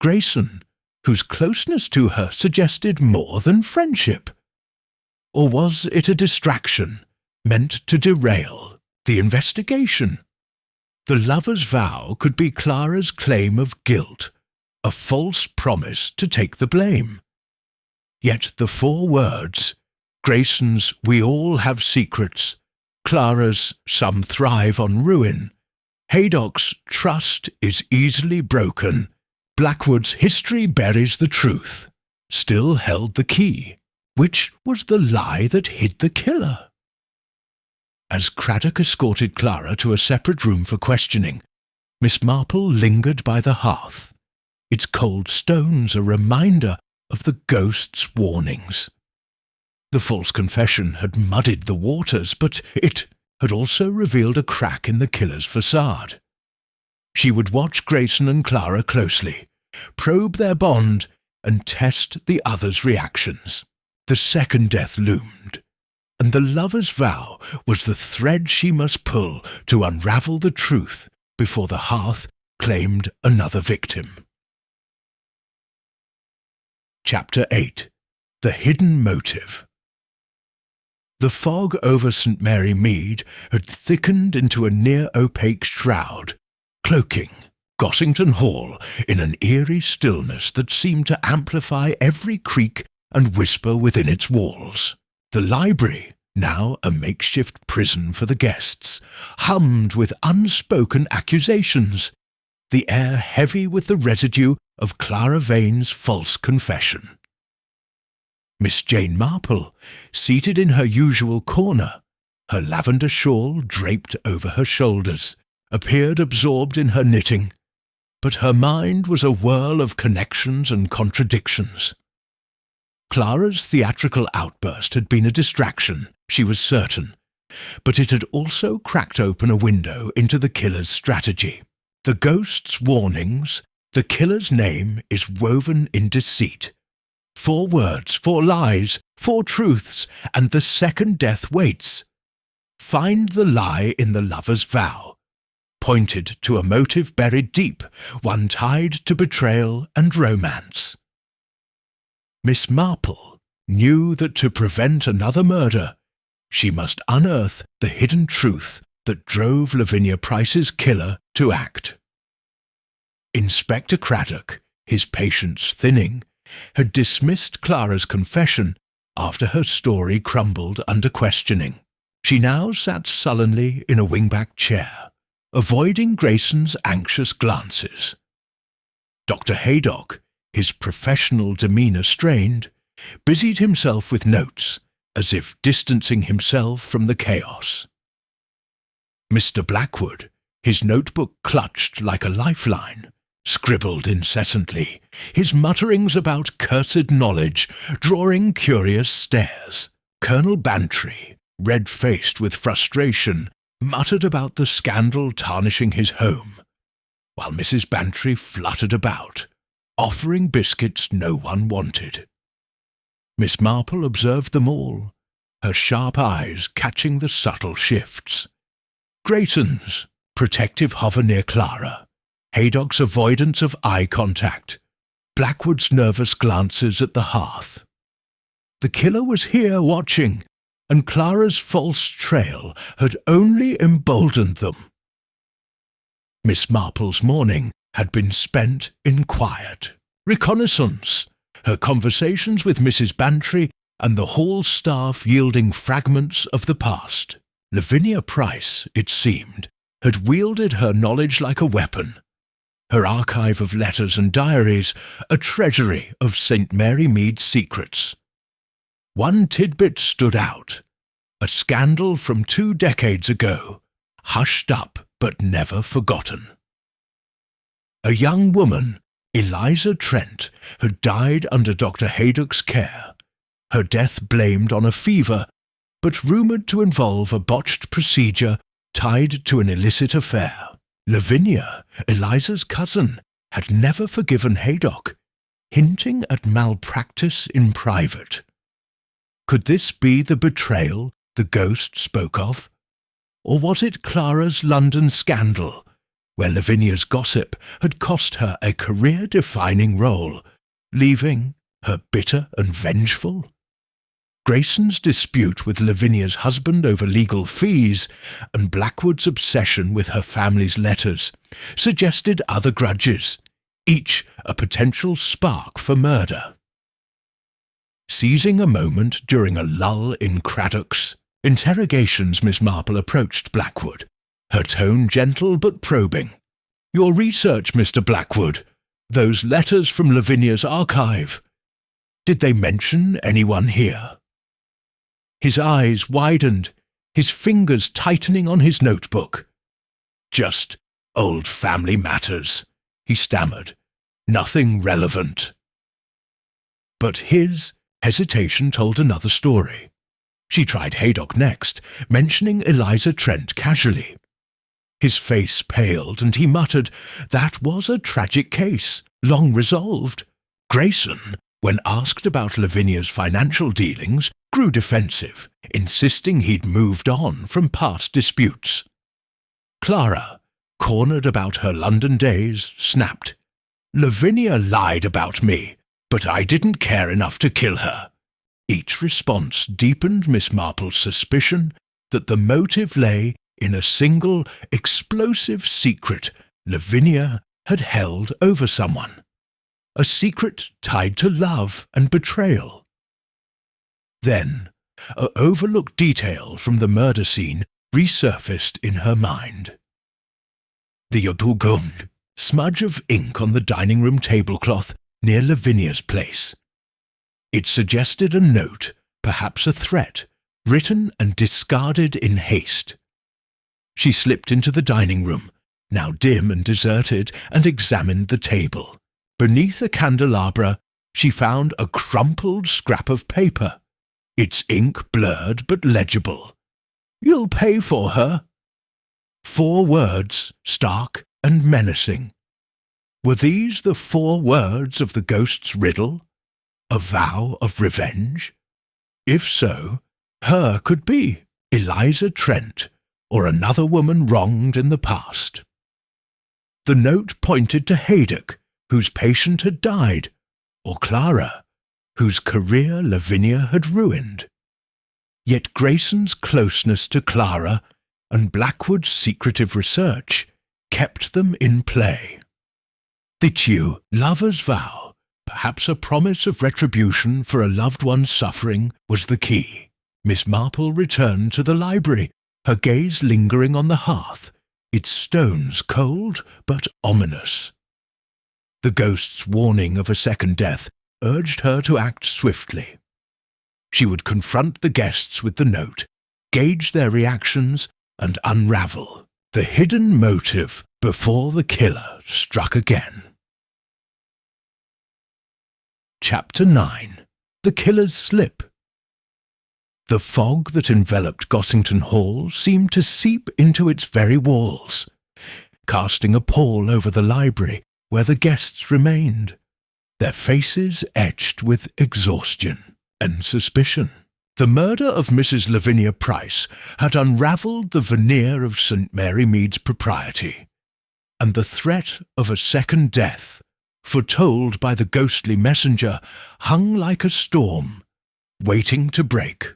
Grayson, whose closeness to her suggested more than friendship. Or was it a distraction, meant to derail the investigation? The lover's vow could be Clara's claim of guilt, a false promise to take the blame. Yet the 4 words, Grayson's "we all have secrets," Clara's "some thrive on ruin," Haydock's trust is easily broken. Blackwood's history buries the truth. Still held the key. Which was the lie that hid the killer? As Craddock escorted Clara to a separate room for questioning, Miss Marple lingered by the hearth, its cold stones a reminder of the ghost's warnings. The false confession had muddied the waters, but it had also revealed a crack in the killer's facade. She would watch Grayson and Clara closely, probe their bond, and test the other's reactions. The second death loomed, and the lover's vow was the thread she must pull to unravel the truth before the hearth claimed another victim. Chapter 8. The Hidden Motive. The fog over St. Mary Mead had thickened into a near-opaque shroud, cloaking Gossington Hall in an eerie stillness that seemed to amplify every creak and whisper within its walls. The library, now a makeshift prison for the guests, hummed with unspoken accusations, the air heavy with the residue of Clara Vane's false confession. Miss Jane Marple, seated in her usual corner, her lavender shawl draped over her shoulders, appeared absorbed in her knitting, but her mind was a whirl of connections and contradictions. Clara's theatrical outburst had been a distraction, she was certain, but it had also cracked open a window into the killer's strategy. The ghost's warnings, the killer's name is woven in deceit. 4 words, 4 lies, 4 truths, and the second death waits. Find the lie in the lover's vow, pointed to a motive buried deep, one tied to betrayal and romance. Miss Marple knew that to prevent another murder, she must unearth the hidden truth that drove Lavinia Price's killer to act. Inspector Craddock, his patience thinning, had dismissed Clara's confession after her story crumbled under questioning. She now sat sullenly in a wingback chair, avoiding Grayson's anxious glances. Dr. Haydock, his professional demeanour strained, busied himself with notes, as if distancing himself from the chaos. Mr. Blackwood, his notebook clutched like a lifeline, scribbled incessantly, his mutterings about cursed knowledge drawing curious stares. Colonel Bantry, red-faced with frustration, muttered about the scandal tarnishing his home, while Mrs. Bantry fluttered about, offering biscuits no one wanted. Miss Marple observed them all, her sharp eyes catching the subtle shifts. Grayson's protective hover near Clara, Haydock's avoidance of eye contact, Blackwood's nervous glances at the hearth. The killer was here watching, and Clara's false trail had only emboldened them. Miss Marple's morning had been spent in quiet reconnaissance, her conversations with Mrs. Bantry and the hall staff yielding fragments of the past. Lavinia Price, it seemed, had wielded her knowledge like a weapon, her archive of letters and diaries a treasury of St. Mary Mead's secrets. One tidbit stood out, a scandal from 2 decades ago, hushed up but never forgotten. A young woman, Eliza Trent, had died under Dr. Haydock's care, her death blamed on a fever, but rumoured to involve a botched procedure tied to an illicit affair. Lavinia, Eliza's cousin, had never forgiven Haydock, hinting at malpractice in private. Could this be the betrayal the ghost spoke of? Or was it Clara's London scandal, where Lavinia's gossip had cost her a career-defining role, leaving her bitter and vengeful? Grayson's dispute with Lavinia's husband over legal fees and Blackwood's obsession with her family's letters suggested other grudges, each a potential spark for murder. Seizing a moment during a lull in Craddock's interrogations, Miss Marple approached Blackwood, her tone gentle but probing. "Your research, Mr. Blackwood. Those letters from Lavinia's archive. Did they mention anyone here?" His eyes widened, his fingers tightening on his notebook. "Just old family matters," he stammered. "Nothing relevant." But his hesitation told another story. She tried Haydock next, mentioning Eliza Trent casually. His face paled, and he muttered, "That was a tragic case, long resolved." Grayson, when asked about Lavinia's financial dealings, grew defensive, insisting he'd moved on from past disputes. Clara, cornered about her London days, snapped, "Lavinia lied about me, but I didn't care enough to kill her." Each response deepened Miss Marple's suspicion that the motive lay in a single, explosive secret Lavinia had held over someone. A secret tied to love and betrayal. Then, an overlooked detail from the murder scene resurfaced in her mind. The yodugund, smudge of ink on the dining room tablecloth near Lavinia's place. It suggested a note, perhaps a threat, written and discarded in haste. She slipped into the dining room, now dim and deserted, and examined the table. Beneath a candelabra, she found a crumpled scrap of paper, its ink blurred but legible. "You'll pay for her." 4 words, stark and menacing. Were these the 4 words of the ghost's riddle? A vow of revenge? If so, her could be Eliza Trent, or another woman wronged in the past. The note pointed to Haydock, whose patient had died, or Clara, whose career Lavinia had ruined. Yet Grayson's closeness to Clara and Blackwood's secretive research kept them in play. The two lover's vow, perhaps a promise of retribution for a loved one's suffering, was the key. Miss Marple returned to the library, her gaze lingering on the hearth, its stones cold but ominous. The ghost's warning of a second death urged her to act swiftly. She would confront the guests with the note, gauge their reactions, and unravel the hidden motive before the killer struck again. Chapter 9. The Killer's Slip. The fog that enveloped Gossington Hall seemed to seep into its very walls, casting a pall over the library where the guests remained, their faces etched with exhaustion and suspicion. The murder of Mrs. Lavinia Price had unravelled the veneer of St. Mary Mead's propriety, and the threat of a second death, foretold by the ghostly messenger, hung like a storm, waiting to break.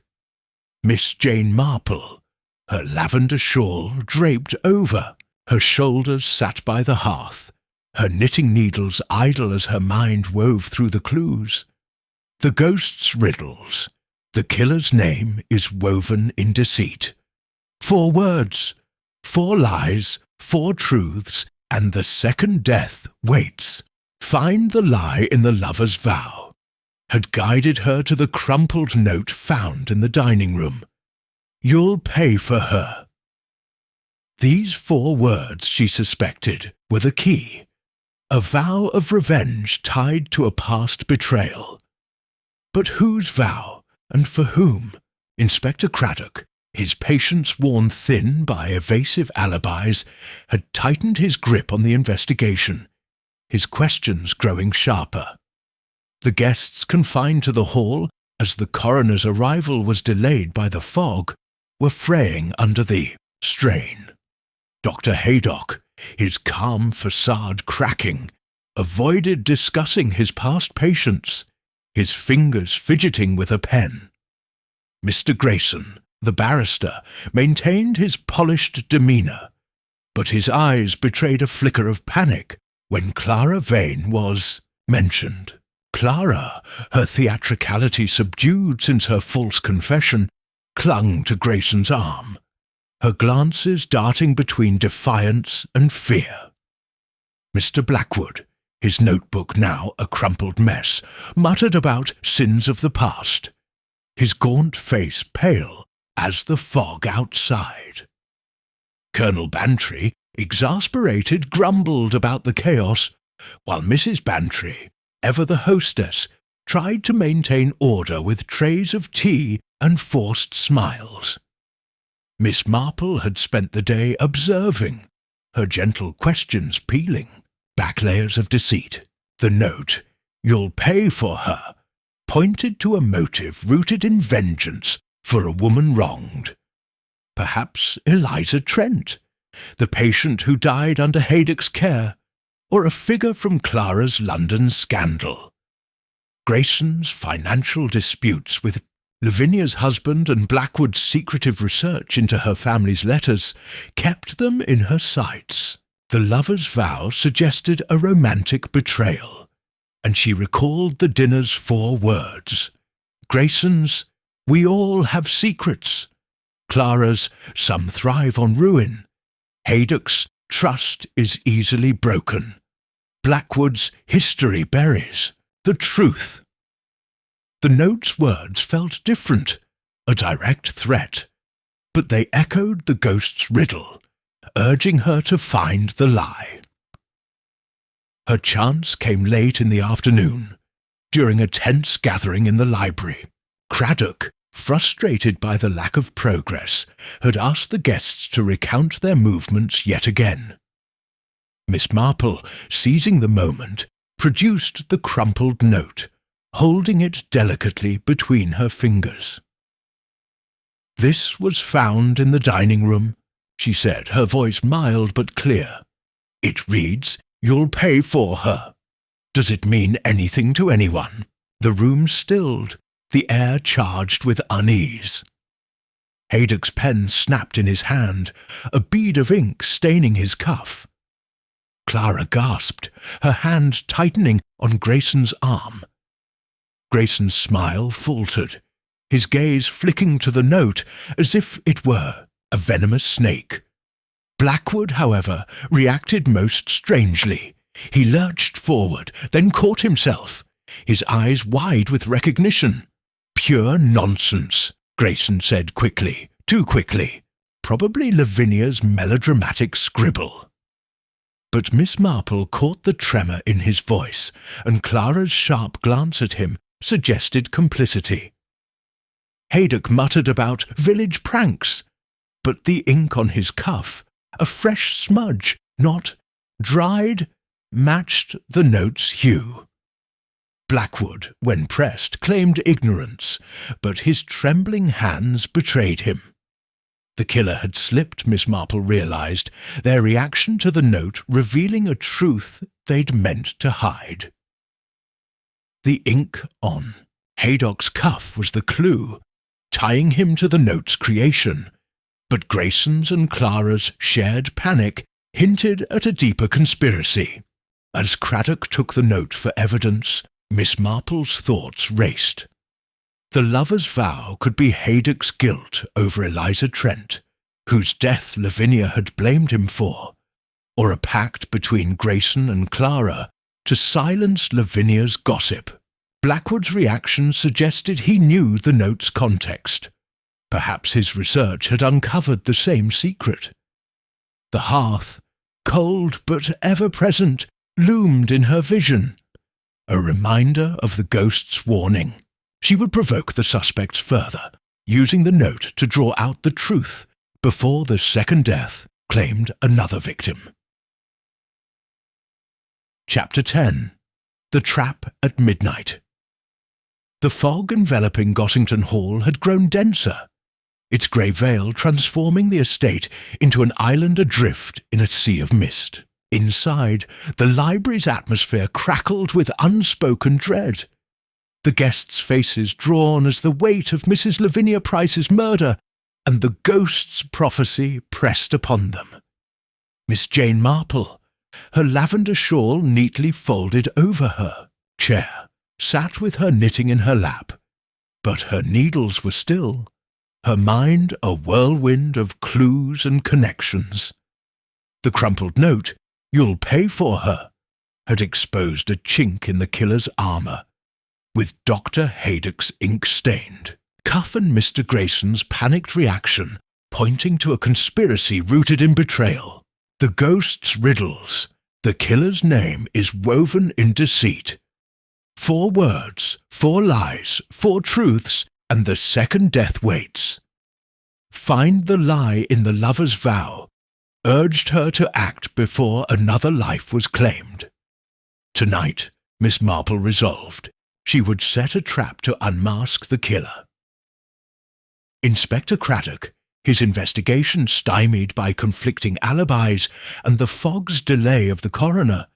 Miss Jane Marple, her lavender shawl draped over, her shoulders sat by the hearth, her knitting needles idle as her mind wove through the clues. The ghost's riddles. The killer's name is woven in deceit. 4 words, 4 lies, 4 truths, and the second death waits. Find the lie in the lover's vow. Had guided her to the crumpled note found in the dining room. You'll pay for her. These 4 words, she suspected, were the key. A vow of revenge tied to a past betrayal. But whose vow, and for whom? Inspector Craddock, his patience worn thin by evasive alibis, had tightened his grip on the investigation, his questions growing sharper. The guests confined to the hall, as the coroner's arrival was delayed by the fog, were fraying under the strain. Dr. Haydock, his calm facade cracking, avoided discussing his past patients, his fingers fidgeting with a pen. Mr. Grayson, the barrister, maintained his polished demeanour, but his eyes betrayed a flicker of panic when Clara Vane was mentioned. Clara, her theatricality subdued since her false confession, clung to Grayson's arm. her glances darting between defiance and fear. Mr. Blackwood, his notebook now a crumpled mess, muttered about sins of the past, his gaunt face pale as the fog outside. Colonel Bantry, exasperated, grumbled about the chaos, while Mrs. Bantry, ever the hostess, tried to maintain order with trays of tea and forced smiles. Miss Marple had spent the day observing, her gentle questions peeling back layers of deceit. The note, "You'll pay for her," pointed to a motive rooted in vengeance for a woman wronged. Perhaps Eliza Trent, the patient who died under Haydock's care, or a figure from Clara's London scandal. Grayson's financial disputes with Lavinia's husband and Blackwood's secretive research into her family's letters kept them in her sights. The lover's vow suggested a romantic betrayal, and she recalled the dinner's 4 words. Grayson's, "We all have secrets." Clara's, "Some thrive on ruin." Haydock's, "Trust is easily broken." Blackwood's, "History buries the truth." The note's words felt different, a direct threat, but they echoed the ghost's riddle, urging her to find the lie. Her chance came late in the afternoon, during a tense gathering in the library. Craddock, frustrated by the lack of progress, had asked the guests to recount their movements yet again. Miss Marple, seizing the moment, produced the crumpled note, holding it delicately between her fingers. "This was found in the dining room," she said, her voice mild but clear. "It reads, 'You'll pay for her.' Does it mean anything to anyone?" The room stilled, the air charged with unease. Haydock's pen snapped in his hand, a bead of ink staining his cuff. Clara gasped, her hand tightening on Grayson's arm. Grayson's smile faltered, his gaze flicking to the note as if it were a venomous snake. Blackwood, however, reacted most strangely. He lurched forward, then caught himself, his eyes wide with recognition. "Pure nonsense," Grayson said quickly, too quickly. "Probably Lavinia's melodramatic scribble." But Miss Marple caught the tremor in his voice, and Clara's sharp glance at him suggested complicity. Haydock muttered about village pranks, but the ink on his cuff, a fresh smudge, not dried, matched the note's hue. Blackwood, when pressed, claimed ignorance, but his trembling hands betrayed him. The killer had slipped, Miss Marple realized, their reaction to the note revealing a truth they'd meant to hide. The ink on Haydock's cuff was the clue, tying him to the note's creation, but Grayson's and Clara's shared panic hinted at a deeper conspiracy. As Craddock took the note for evidence, Miss Marple's thoughts raced. The lover's vow could be Haydock's guilt over Eliza Trent, whose death Lavinia had blamed him for, or a pact between Grayson and Clara to silence Lavinia's gossip. Blackwood's reaction suggested he knew the note's context. Perhaps his research had uncovered the same secret. The hearth, cold but ever-present, loomed in her vision, a reminder of the ghost's warning. She would provoke the suspects further, using the note to draw out the truth before the second death claimed another victim. Chapter 10. The Trap at Midnight. The fog enveloping Gossington Hall had grown denser, its grey veil transforming the estate into an island adrift in a sea of mist. Inside, the library's atmosphere crackled with unspoken dread. The guests' faces drawn as the weight of Mrs. Lavinia Price's murder and the ghost's prophecy pressed upon them. Miss Jane Marple, her lavender shawl neatly folded over her chair, sat with her knitting in her lap, but her needles were still. her mind a whirlwind of clues and connections. The crumpled note, "You'll pay for her," had exposed a chink in the killer's armour, with Dr. Haydock's ink stained. Cuff and Mr. Grayson's panicked reaction pointing to a conspiracy rooted in betrayal. The ghost's riddles. The killer's name is woven in deceit. 4 words, 4 lies, 4 truths, and the second death waits. Find the lie in the lover's vow, urged her to act before another life was claimed. Tonight, Miss Marple resolved she would set a trap to unmask the killer. Inspector Craddock, his investigation stymied by conflicting alibis and the fog's delay of the coroner,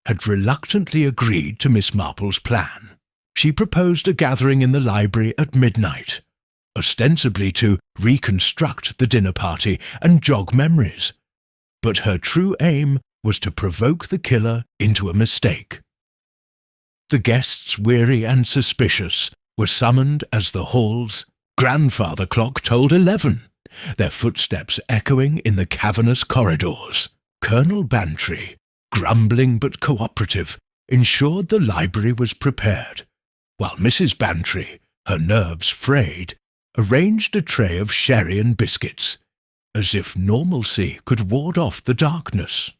had reluctantly agreed to Miss Marple's plan. She proposed a gathering in the library at midnight, ostensibly to reconstruct the dinner party and jog memories, but her true aim was to provoke the killer into a mistake. The guests, weary and suspicious, were summoned as the hall's grandfather clock tolled 11, their footsteps echoing in the cavernous corridors. Colonel Bantry, grumbling but cooperative, ensured the library was prepared, while Mrs. Bantry, her nerves frayed, arranged a tray of sherry and biscuits, as if normalcy could ward off the darkness.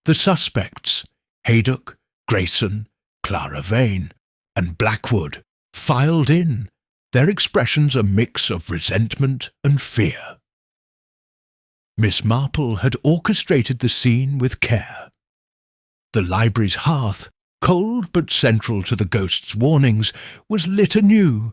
The suspects, Haydock, Grayson, Clara Vane, and Blackwood, filed in, their expressions a mix of resentment and fear. Miss Marple had orchestrated the scene with care. The library's hearth, cold but central to the ghost's warnings, was lit anew,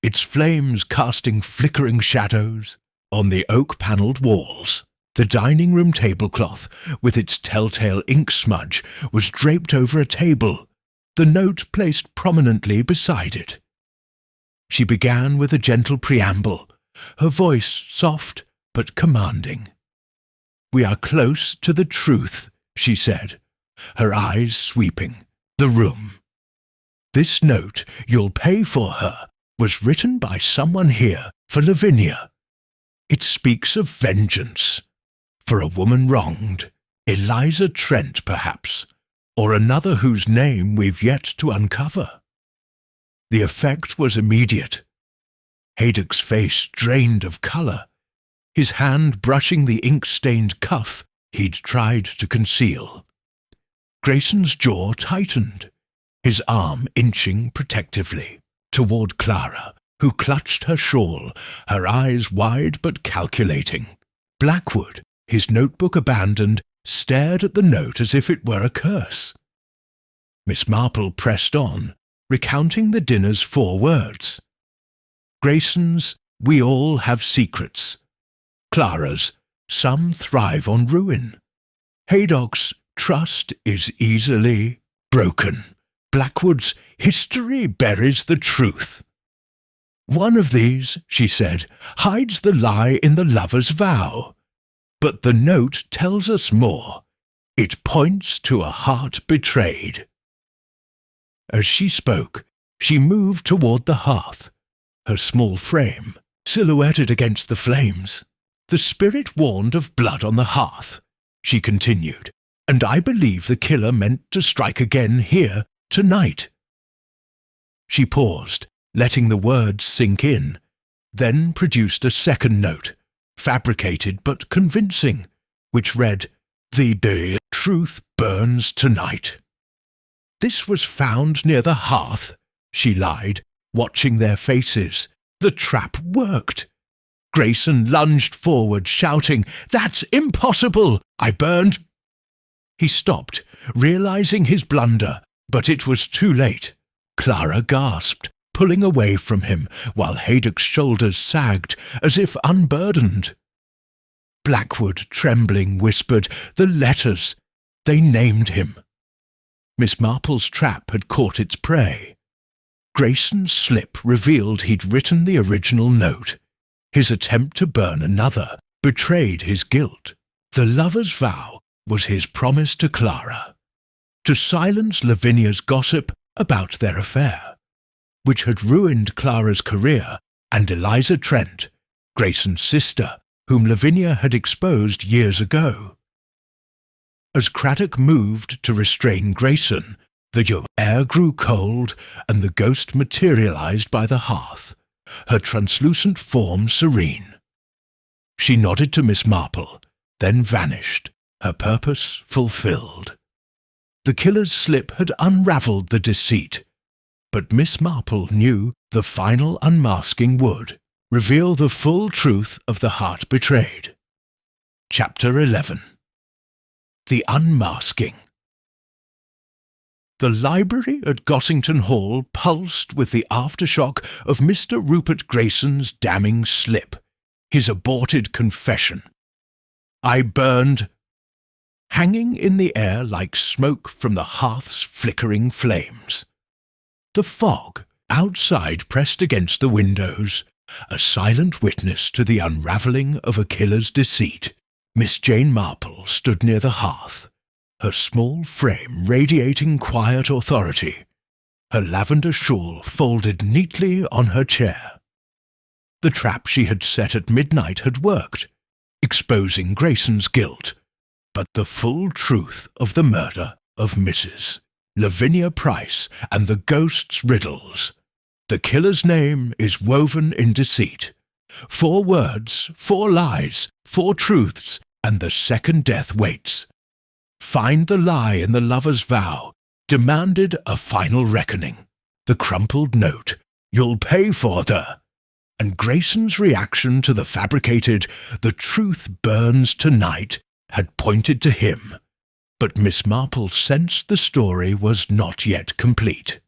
its flames casting flickering shadows on the oak-panelled walls. The dining-room tablecloth, with its telltale ink smudge, was draped over a table, the note placed prominently beside it. She began with a gentle preamble, her voice soft but commanding. "We are close to the truth," she said, her eyes sweeping the room. "This note, 'You'll pay for her,' was written by someone here for Lavinia. It speaks of vengeance. For a woman wronged, Eliza Trent, perhaps, or another whose name we've yet to uncover." The effect was immediate. Haydock's face drained of colour, his hand brushing the ink-stained cuff he'd tried to conceal. Grayson's jaw tightened, his arm inching protectively toward Clara, who clutched her shawl, her eyes wide but calculating. Blackwood, his notebook abandoned, stared at the note as if it were a curse. Miss Marple pressed on, recounting the dinner's 4 words. Grayson's, "We all have secrets." Clara's, "Some thrive on ruin." Haydock's, "Trust is easily broken." Blackwood's, "History buries the truth." "One of these," she said, "hides the lie in the lover's vow. But the note tells us more. It points to a heart betrayed." As she spoke, she moved toward the hearth, her small frame silhouetted against the flames. "The spirit warned of blood on the hearth," she continued, "and I believe the killer meant to strike again here tonight." She paused, letting the words sink in, then produced a second note, fabricated but convincing, which read, "The truth burns tonight." "This was found near the hearth," she lied, watching their faces. "The trap worked." Grayson lunged forward, shouting, "That's impossible! I burned—" He stopped, realizing his blunder, but it was too late. Clara gasped, pulling away from him, while Haydock's shoulders sagged, as if unburdened. Blackwood, trembling, whispered, "The letters! They named him." Miss Marple's trap had caught its prey. Grayson's slip revealed he'd written the original note. His attempt to burn another betrayed his guilt. The lover's vow was his promise to Clara, to silence Lavinia's gossip about their affair, which had ruined Clara's career and Eliza Trent, Grayson's sister, whom Lavinia had exposed years ago. As Craddock moved to restrain Grayson, the air grew cold and the ghost materialized by the hearth, her translucent form serene. She nodded to Miss Marple, then vanished, her purpose fulfilled. The killer's slip had unravelled the deceit, but Miss Marple knew the final unmasking would reveal the full truth of the heart betrayed. Chapter 11. The Unmasking. The library at Gossington Hall pulsed with the aftershock of Mr. Rupert Grayson's damning slip, his aborted confession. I burned, hanging in the air like smoke from the hearth's flickering flames. The fog outside pressed against the windows, a silent witness to the unravelling of a killer's deceit. Miss Jane Marple stood near the hearth, her small frame radiating quiet authority, her lavender shawl folded neatly on her chair. The trap she had set at midnight had worked, exposing Grayson's guilt, but the full truth of the murder of Mrs. Lavinia Price and the ghost's riddles. The killer's name is woven in deceit. 4 words, 4 lies, 4 truths, and the second death waits. Find the lie in the lover's vow, demanded a final reckoning. The crumpled note, you'll pay for the... And Grayson's reaction to the fabricated, the truth burns tonight, had pointed to him. But Miss Marple sensed the story was not yet complete.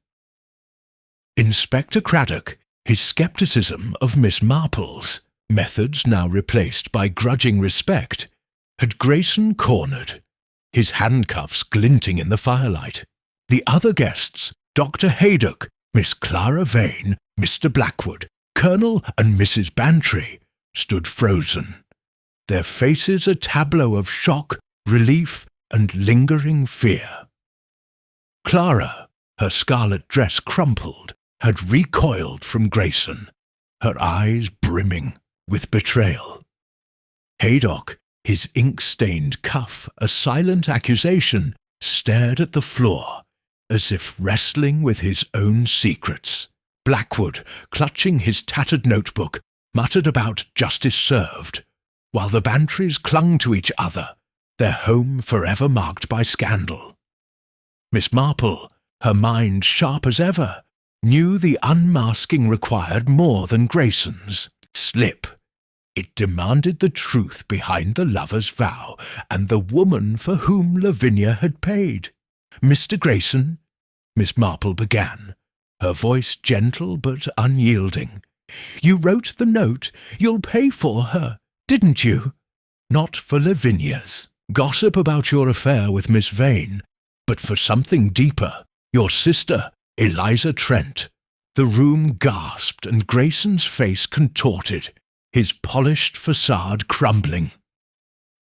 Inspector Craddock, his scepticism of Miss Marple's methods now replaced by grudging respect, had Grayson cornered, his handcuffs glinting in the firelight. The other guests, Dr. Haydock, Miss Clara Vane, Mr. Blackwood, Colonel and Mrs. Bantry, stood frozen, their faces a tableau of shock, relief, and lingering fear. Clara, her scarlet dress crumpled, had recoiled from Grayson, her eyes brimming with betrayal. Haydock, his ink-stained cuff a silent accusation, stared at the floor, as if wrestling with his own secrets. Blackwood, clutching his tattered notebook, muttered about justice served, while the Bantrys clung to each other, their home forever marked by scandal. Miss Marple, her mind sharp as ever, knew the unmasking required more than Grayson's slip. It demanded the truth behind the lover's vow and the woman for whom Lavinia had paid. Mr. Grayson, Miss Marple began, her voice gentle but unyielding. You wrote the note. You'll pay for her, didn't you? Not for Lavinia's gossip about your affair with Miss Vane, but for something deeper, your sister, Eliza Trent. The room gasped and Grayson's face contorted, his polished facade crumbling.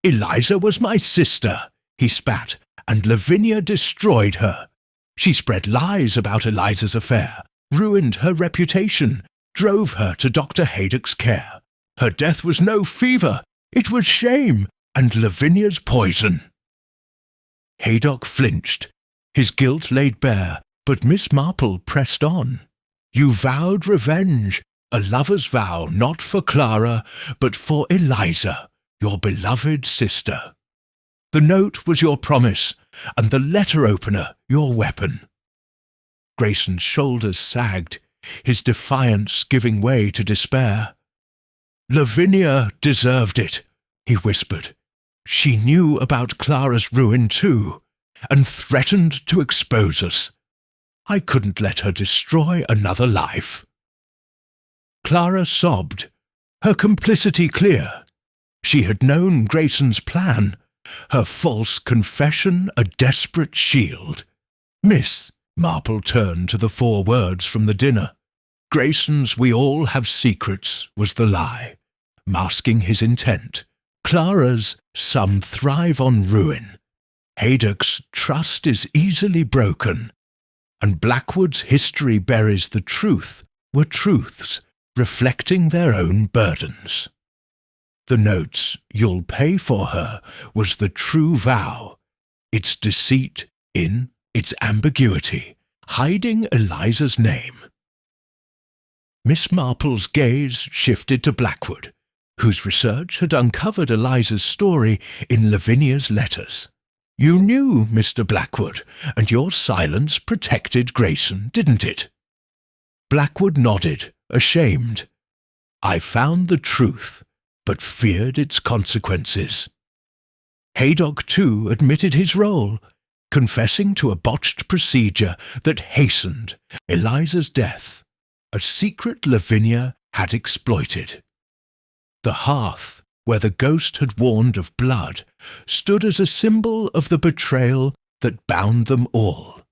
Eliza was my sister, he spat, and Lavinia destroyed her. She spread lies about Eliza's affair, ruined her reputation, drove her to Dr. Haydock's care. Her death was no fever, it was shame, and Lavinia's poison. Haydock flinched, his guilt laid bare, but Miss Marple pressed on. You vowed revenge, a lover's vow not for Clara, but for Eliza, your beloved sister. The note was your promise, and the letter opener your weapon. Grayson's shoulders sagged, his defiance giving way to despair. Lavinia deserved it, he whispered. She knew about Clara's ruin too, and threatened to expose us. I couldn't let her destroy another life. Clara sobbed, her complicity clear. She had known Grayson's plan, her false confession a desperate shield. Miss Marple turned to the 4 words from the dinner. Grayson's "we all have secrets" was the lie, masking his intent. Clara's "some thrive on ruin." Haydock's "trust is easily broken." And Blackwood's "history buries the truth" were truths, reflecting their own burdens. The note's "You'll pay for her" was the true vow, its deceit in its ambiguity, hiding Eliza's name. Miss Marple's gaze shifted to Blackwood, whose research had uncovered Eliza's story in Lavinia's letters. "You knew, Mr. Blackwood, and your silence protected Grayson, didn't it?" Blackwood nodded, ashamed. "I found the truth, but feared its consequences." Haydock, too, admitted his role, confessing to a botched procedure that hastened Eliza's death, a secret Lavinia had exploited. The hearth, where the ghost had warned of blood, stood as a symbol of the betrayal that bound them all.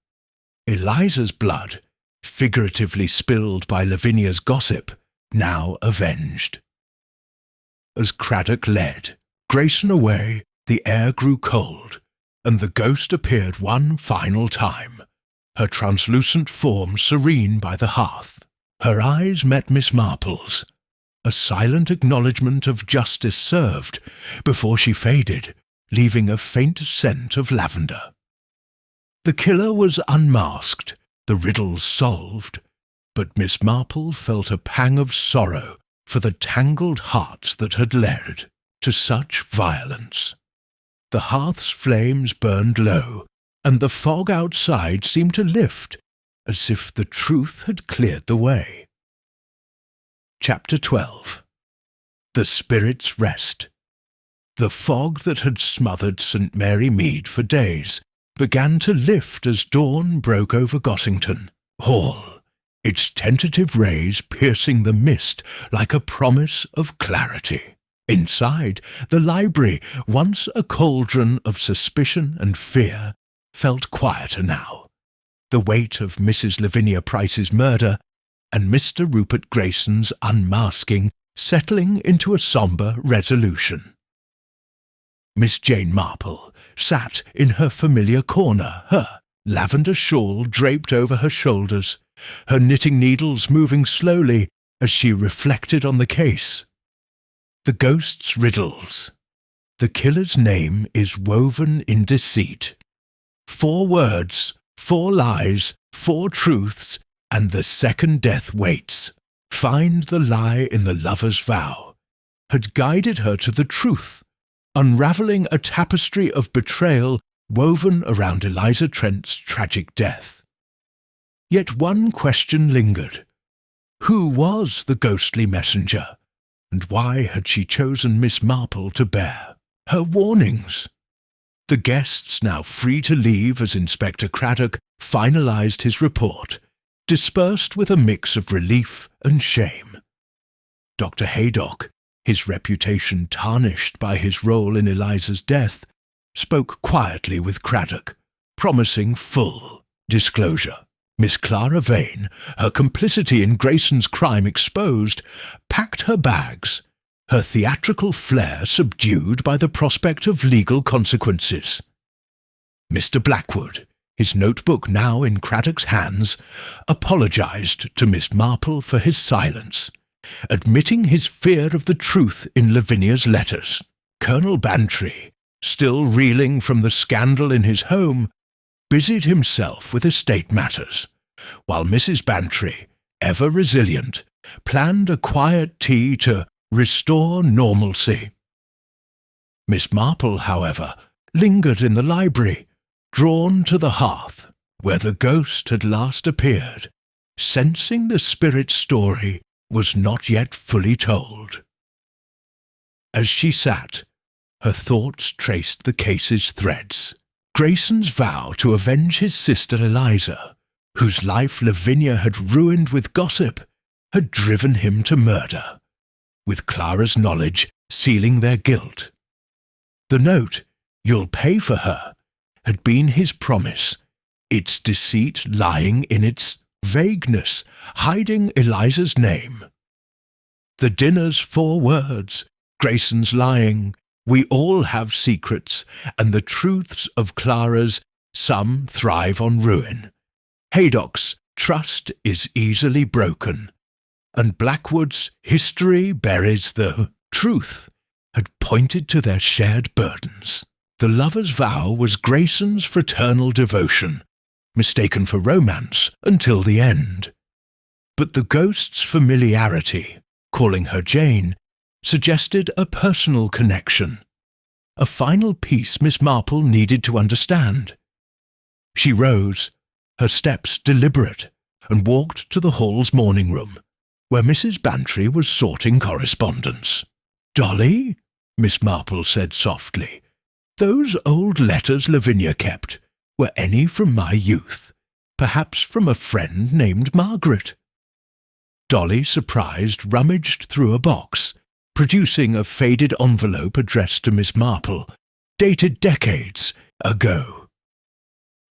Eliza's blood, figuratively spilled by Lavinia's gossip, now avenged. As Craddock led Grayson away, the air grew cold, and the ghost appeared one final time, her translucent form serene by the hearth. Her eyes met Miss Marple's, a silent acknowledgment of justice served, before she faded, leaving a faint scent of lavender. The killer was unmasked, the riddles solved, but Miss Marple felt a pang of sorrow for the tangled hearts that had led to such violence. The hearth's flames burned low, and the fog outside seemed to lift, as if the truth had cleared the way. Chapter 12. The Spirit's Rest. The fog that had smothered St. Mary Mead for days began to lift as dawn broke over Gossington Hall, its tentative rays piercing the mist like a promise of clarity. Inside, the library, once a cauldron of suspicion and fear, felt quieter now. The weight of Mrs. Lavinia Price's murder and Mr. Rupert Grayson's unmasking settling into a sombre resolution. Miss Jane Marple sat in her familiar corner, her lavender shawl draped over her shoulders, her knitting needles moving slowly as she reflected on the case. The ghost's riddles. The killer's name is woven in deceit. 4 words, 4 lies, 4 truths, and the second death waits. Find the lie in the lover's vow, had guided her to the truth, unravelling a tapestry of betrayal woven around Eliza Trent's tragic death. Yet one question lingered. Who was the ghostly messenger, and why had she chosen Miss Marple to bear her warnings? The guests, now free to leave as Inspector Craddock finalised his report, dispersed with a mix of relief and shame. Dr. Haydock, his reputation tarnished by his role in Eliza's death, spoke quietly with Craddock, promising full disclosure. Miss Clara Vane, her complicity in Grayson's crime exposed, packed her bags, her theatrical flair subdued by the prospect of legal consequences. Mr. Blackwood, his notebook now in Craddock's hands, apologised to Miss Marple for his silence, admitting his fear of the truth in Lavinia's letters. Colonel Bantry, still reeling from the scandal in his home, busied himself with estate matters, while Mrs. Bantry, ever resilient, planned a quiet tea to restore normalcy. Miss Marple, however, lingered in the library, drawn to the hearth, where the ghost had last appeared, sensing the spirit's story was not yet fully told. As she sat, her thoughts traced the case's threads. Grayson's vow to avenge his sister Eliza, whose life Lavinia had ruined with gossip, had driven him to murder, with Clara's knowledge sealing their guilt. The note, "You'll pay for her," had been his promise, its deceit lying in its vagueness, hiding Eliza's name. The dinner's 4 words, Grayson's lying, "We all have secrets," and the truths of Clara's "Some thrive on ruin." Haydock's "Trust is easily broken," and Blackwood's history buries the truth had pointed to their shared burdens. The lover's vow was Grayson's fraternal devotion, mistaken for romance until the end. But the ghost's familiarity, calling her Jane, suggested a personal connection, a final piece Miss Marple needed to understand. She rose, her steps deliberate, and walked to the hall's morning room, where Mrs. Bantry was sorting correspondence. "Dolly," Miss Marple said softly, "those old letters Lavinia kept, were any from my youth, perhaps from a friend named Margaret?" Dolly, surprised, rummaged through a box, producing a faded envelope addressed to Miss Marple, dated decades ago.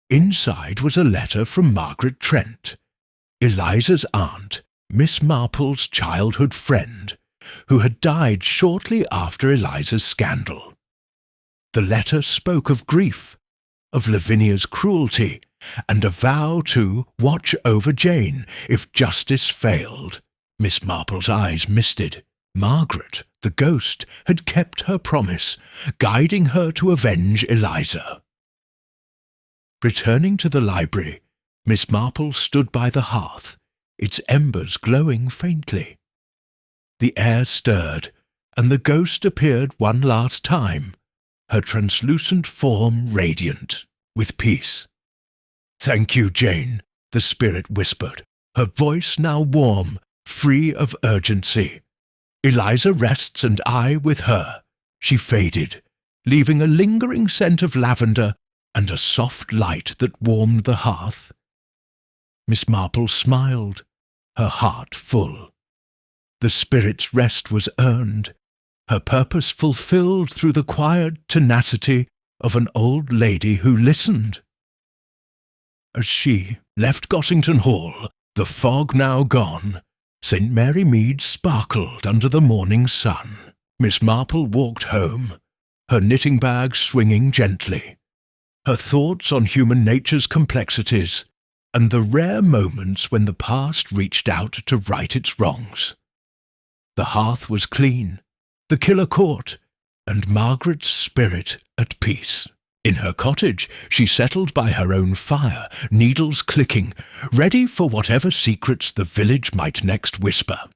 Inside was a letter from Margaret Trent, Eliza's aunt, Miss Marple's childhood friend, who had died shortly after Eliza's scandal. The letter spoke of grief, of Lavinia's cruelty, and a vow to watch over Jane if justice failed. Miss Marple's eyes misted. Margaret, the ghost, had kept her promise, guiding her to avenge Eliza. Returning to the library, Miss Marple stood by the hearth, its embers glowing faintly. The air stirred, and the ghost appeared one last time, her translucent form radiant with peace. "Thank you, Jane," the spirit whispered, her voice now warm, free of urgency. "Eliza rests and I with her." She faded, leaving a lingering scent of lavender and a soft light that warmed the hearth. Miss Marple smiled, her heart full. The spirit's rest was earned, her purpose fulfilled through the quiet tenacity of an old lady who listened. As she left Gossington Hall, the fog now gone, St. Mary Mead sparkled under the morning sun. Miss Marple walked home, her knitting bag swinging gently, her thoughts on human nature's complexities and the rare moments when the past reached out to right its wrongs. The hearth was clean, the killer caught, and Margaret's spirit at peace. In her cottage, she settled by her own fire, needles clicking, ready for whatever secrets the village might next whisper.